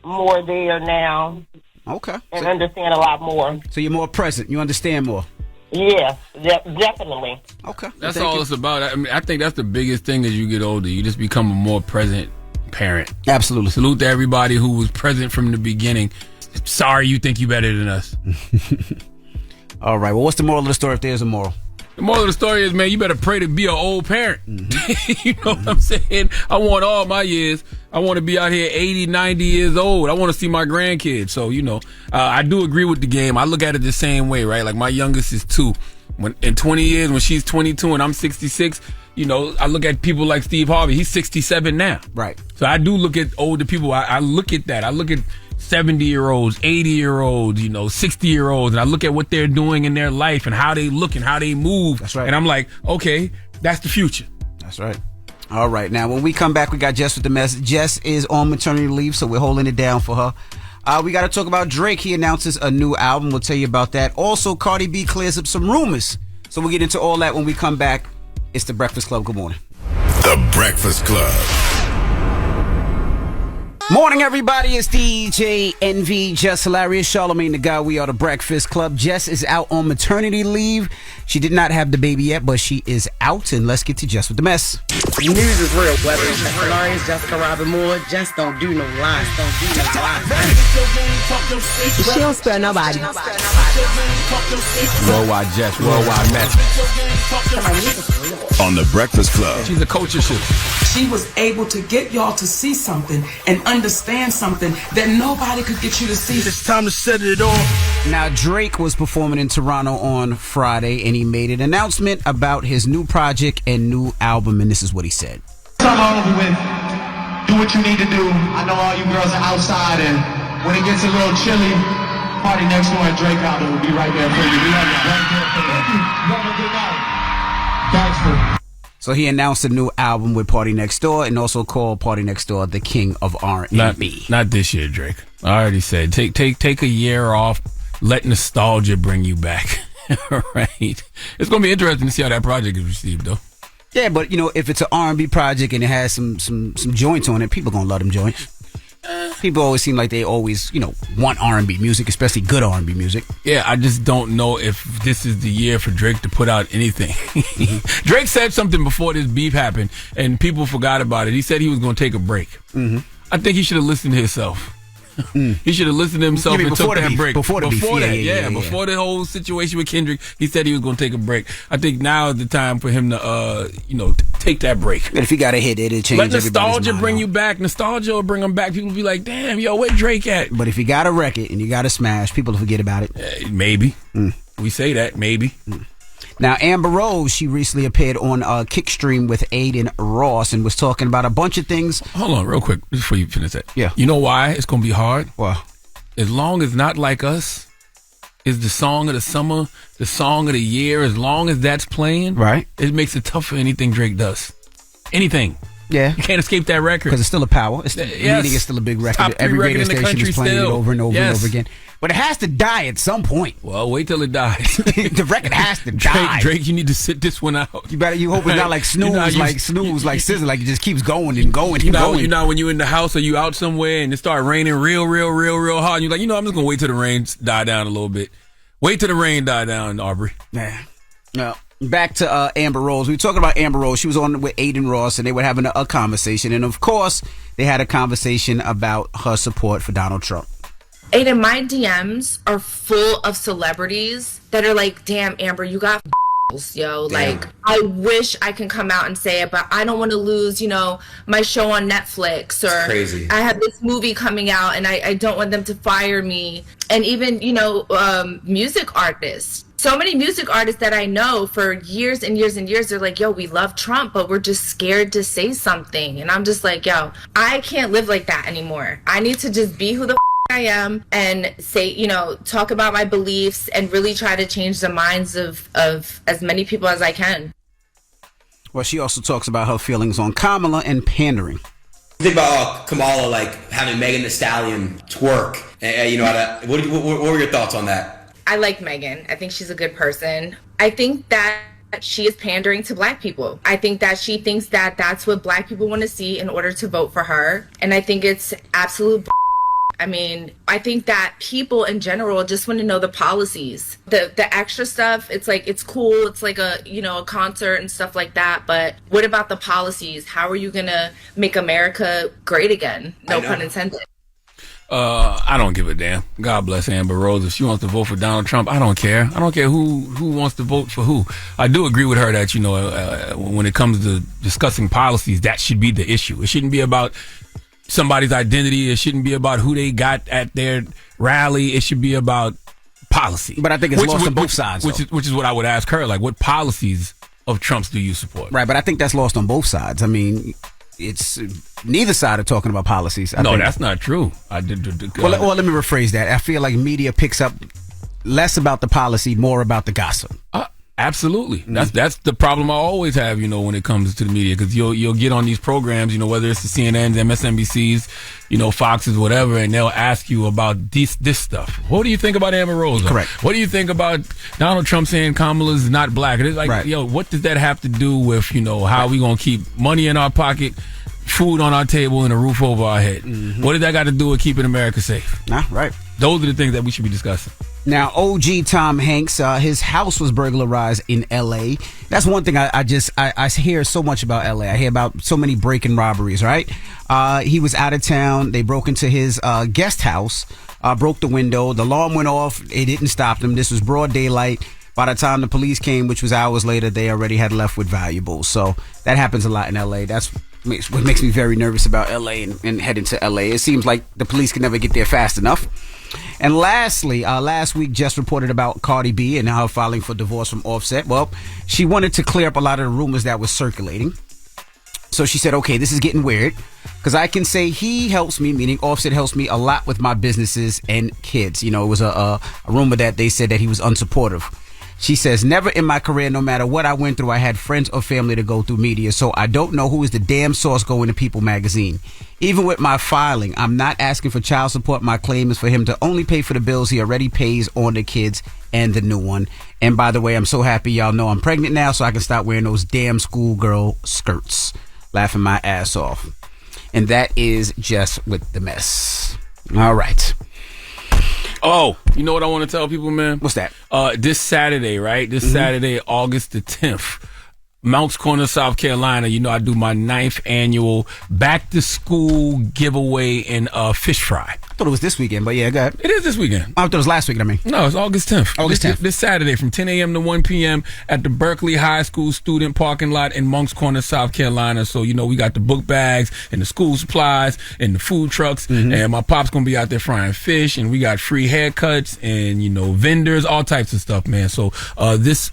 more there now. Okay. And understand a lot more. So you're more present. You understand more. Yes, definitely. Okay. That's all it's about. I mean, I think that's the biggest thing as you get older. You just become a more present parent. Absolutely. Salute to everybody who was present from the beginning. Sorry you think you better than us. All right. Well, what's the moral of the story if there's a moral? The moral of the story is, man, you better pray to be an old parent. Mm-hmm. You know what I'm saying? I want all my years. I want to be out here 80, 90 years old. I want to see my grandkids. So, I do agree with the game. I look at it the same way, right? Like my youngest is 2. In 20 years, when she's 22 and I'm 66, I look at people like Steve Harvey. He's 67 now. Right. So I do look at older people. I look at that. I look at 70-year-olds, 80-year-olds, 60-year-olds, and I look at what they're doing in their life and how they look and how they move. That's right. And I'm like, okay, that's the future. That's right. All right. Now, when we come back, we got Jess with the Mess. Jess is on maternity leave, so we're holding it down for her. We got to talk about Drake. He announces a new album. We'll tell you about that. Also, Cardi B clears up some rumors. So we'll get into all that when we come back. It's The Breakfast Club. Good morning. The Breakfast Club. Morning, everybody. It's DJ NV, Jess Hilarious, Charlamagne the guy. We are The Breakfast Club. Jess is out on maternity leave. She did not have the baby yet, but she is out. And let's get to Jess with the Mess. News is real. Whether it's Jess Hilarious, Jessica Robin Moore, just don't do no lies. Don't do no lies. She don't spare nobody. Worldwide Jess, worldwide Mess. On The Breakfast Club. She's a culture shift. She was able to get y'all to see something and understand something that nobody could get you to see. It's time to set it off. Now, Drake was performing in Toronto on Friday, and he made an announcement about his new project and new album, and this is what he said. It's all over with. Do what you need to do. I know all you girls are outside, and when it gets a little chilly, Party Next Door and Drake album will be right there for you. We have it right there for you. Have a good night. Gangster. So he announced a new album with Party Next Door and also called Party Next Door the King of R&B. Not this year, Drake. I already said take a year off. Let nostalgia bring you back. All right. It's gonna be interesting to see how that project is received, though. Yeah, but if it's an R&B project and it has some joints on it, people gonna love them joints. People always seem like they always, want R&B music, especially good R&B music. Yeah, I just don't know if this is the year for Drake to put out anything. Drake said something before this beef happened, and people forgot about it. He said he was going to take a break. Mm-hmm. I think he should have listened to himself. He should have listened to himself and took that break. Before the beef. Before the whole situation with Kendrick, he said he was going to take a break. I think now is the time for him to, take that break. And if he got a hit, it'll change. Let nostalgia bring you back. Nostalgia will bring him back. People will be like, damn, yo, where Drake at? But if you got a record and you got a smash, people will forget about it. Maybe. We say that, maybe. Now, Amber Rose, she recently appeared on Kickstream with Aiden Ross and was talking about a bunch of things. Hold on real quick before you finish that. Yeah. You know why it's going to be hard? Wow. As long as Not Like Us is the song of the summer, the song of the year, as long as that's playing, right, it makes it tough for anything Drake does. Anything. Yeah. You can't escape that record. Because it's still a power. Meaning it's still a big record. Top 3 Every record radio in the station country is playing still. it over and over and Yes. over again. But it has to die at some point. Well, wait till it dies. The record has to die. Drake, you need to sit this one out. You hope it's not like snooze, like scissor, like it just keeps going and going and going. You know when you in the house or you out somewhere and it start raining real hard, and you're like, I'm just gonna wait till the rain die down a little bit. Wait till the rain die down, Aubrey. Yeah. No. Back to Amber Rose. We were talking about Amber Rose. She was on with Aiden Ross, and they were having a conversation. And, of course, they had a conversation about her support for Donald Trump. Aiden, my DMs are full of celebrities that are like, damn, Amber, you got yo. Damn. Like, I wish I can come out and say it, but I don't want to lose, my show on Netflix, or crazy. I have this movie coming out and I don't want them to fire me. And even, music artists. So many music artists that I know for years and years and years, they're like, yo, we love Trump, but we're just scared to say something. And I'm just like, yo, I can't live like that anymore. I need to just be who the I am and say, talk about my beliefs and really try to change the minds of as many people as I can. Well, she also talks about her feelings on Kamala and pandering. Think about Kamala like having Megan Thee Stallion twerk. What were your thoughts on that? I like Megan. I think she's a good person. I think that she is pandering to black people. I think that she thinks that that's what black people want to see in order to vote for her. And I think it's absolute I mean, I think that people in general just want to know the policies. The extra stuff, it's like, it's cool. It's like a concert and stuff like that. But what about the policies? How are you going to make America great again? No pun intended. I don't give a damn. God bless Amber Rose. If she wants to vote for Donald Trump, I don't care. I don't care who wants to vote for who. I do agree with her that, when it comes to discussing policies, that should be the issue. It shouldn't be about somebody's identity. It shouldn't be about who they got at their rally. It should be about policy. But I think it's lost on both sides. Which is what I would ask her. Like, what policies of Trump's do you support? Right, but I think that's lost on both sides. I mean, it's neither side are talking about policies. No, that's not true. Well, let me rephrase that. I feel like media picks up less about the policy, more about the gossip. Absolutely. That's the problem I always have, when it comes to the media, because you'll get on these programs, whether it's the CNNs, MSNBCs, Foxes, whatever, and they'll ask you about this stuff. What do you think about Amber Rose? Correct. What do you think about Donald Trump saying Kamala's not black? And it's like, right. What does that have to do with, how we gonna keep money in our pocket, food on our table, and a roof over our head? Mm-hmm. What does that got to do with keeping America safe? Right. Those are the things that we should be discussing. Now, OG Tom Hanks, his house was burglarized in L.A. That's one thing I hear so much about L.A. I hear about so many break-in robberies, right? He was out of town. They broke into his guest house, broke the window. The alarm went off. It didn't stop them. This was broad daylight. By the time the police came, which was hours later, they already had left with valuables. So that happens a lot in L.A. That's what makes me very nervous about L.A. and heading to L.A. It seems like the police can never get there fast enough. And lastly, last week, Jess reported about Cardi B and her filing for divorce from Offset. Well, she wanted to clear up a lot of the rumors that was circulating. So she said, okay, this is getting weird, because I can say he helps me, meaning Offset helps me a lot with my businesses and kids. It was a rumor that they said that he was unsupportive. She says, never in my career, no matter what I went through, I had friends or family to go through media, so I don't know who is the damn source going to People magazine. Even with my filing, I'm not asking for child support. My claim is for him to only pay for the bills he already pays on the kids and the new one. And by the way, I'm so happy y'all know I'm pregnant now, so I can stop wearing those damn schoolgirl skirts. Laughing my ass off. And that is Jess with the Mess. All right. Oh, you know what I want to tell people, man? What's that? This Saturday, right? Saturday, August the 10th. Mounts Corner, South Carolina. I do my 9th annual back to school giveaway in fish fry. I thought it was this weekend, but yeah, go ahead. It is this weekend. I thought it was last weekend, No, it's August 10th. August 10th. This Saturday from 10 a.m. to 1 p.m. at the Berkeley High School student parking lot in Moncks Corner, South Carolina. So, we got the book bags and the school supplies and the food trucks. Mm-hmm. And my pop's going to be out there frying fish. And we got free haircuts and, vendors, all types of stuff, man. So this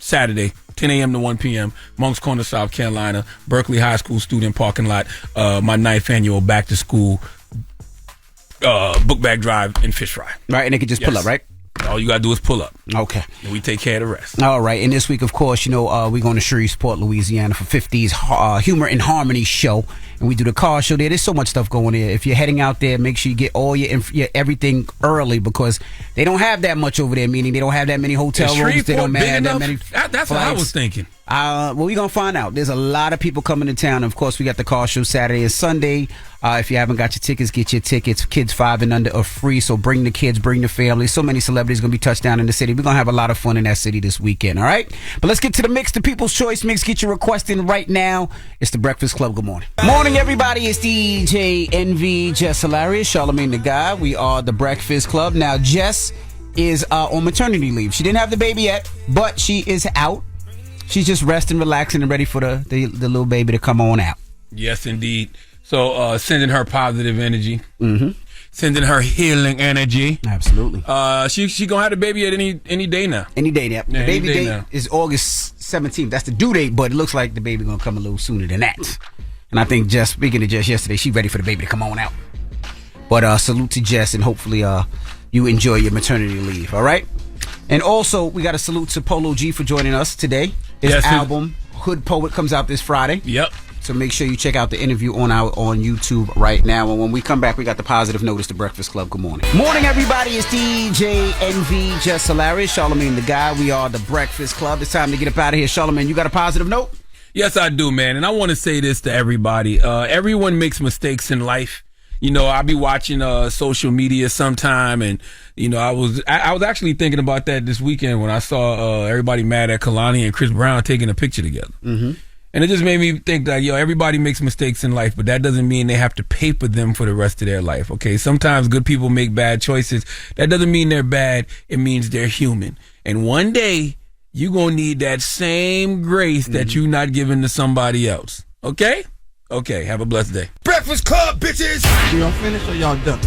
Saturday, 10 a.m. to 1 p.m., Moncks Corner, South Carolina, Berkeley High School student parking lot, my 9th annual back to school book bag drive and fish fry. Right, and they can just pull up, right? All you got to do is pull up. Okay. And we take care of the rest. All right, and this week, of course, we're going to Shreveport, Louisiana for 50's Humor and Harmony show. And we do the car show there. There's so much stuff going there. If you're heading out there, make sure you get all your everything early, because they don't have that much over there, meaning they don't have that many hotel rooms. They don't have that many That's what I was thinking. Well, we're going to find out. There's a lot of people coming to town. Of course, we got the car show Saturday and Sunday. If you haven't got your tickets, get your tickets. Kids 5 and under are free, so bring the kids, bring the family. So many celebrities celebrities going to be touched down in the city. We're going to have a lot of fun in that city this weekend, all right? But let's get to the mix, the People's Choice Mix. Get your request in right now. It's the Breakfast Club. Good morning. Morning, everybody. It's DJ NV, Jess Hilarious, Charlamagne the Guy. We are the Breakfast Club. Now, Jess is on maternity leave. She didn't have the baby yet, but she is out. She's just resting, relaxing, and ready for the little baby to come on out. Yes, indeed. So sending her positive energy. Mm-hmm. Sending her healing energy. Absolutely. She gonna have the baby at any day now. Any day now. Yeah, the baby date now is August 17th. That's the due date, but it looks like the baby gonna come a little sooner than that. And I think Jess, speaking to Jess yesterday, she ready for the baby to come on out. But salute to Jess, and hopefully you enjoy your maternity leave. All right. And also we got a salute to Polo G for joining us today. His album Hood Poet comes out this Friday. Yep. So make sure you check out the interview on YouTube right now. And when we come back, we got the positive notice, the Breakfast Club. Good morning. Morning, everybody. It's DJ NV, Jess Hilarious, Charlamagne the Guy. We are the Breakfast Club. It's time to get up out of here. Charlamagne, you got a positive note? Yes, I do, man. And I want to say this to everybody. Everyone makes mistakes in life. You know, I'll be watching social media sometime, and you know, I was actually thinking about that this weekend when I saw everybody mad at Kalani and Chris Brown taking a picture together. Mm-hmm. And it just made me think that, everybody makes mistakes in life, but that doesn't mean they have to paper them for the rest of their life, okay? Sometimes good people make bad choices. That doesn't mean they're bad. It means they're human. And one day, you're going to need that same grace that you're not giving to somebody else, okay? Okay, have a blessed day. Breakfast Club, bitches! Y'all finished or y'all done?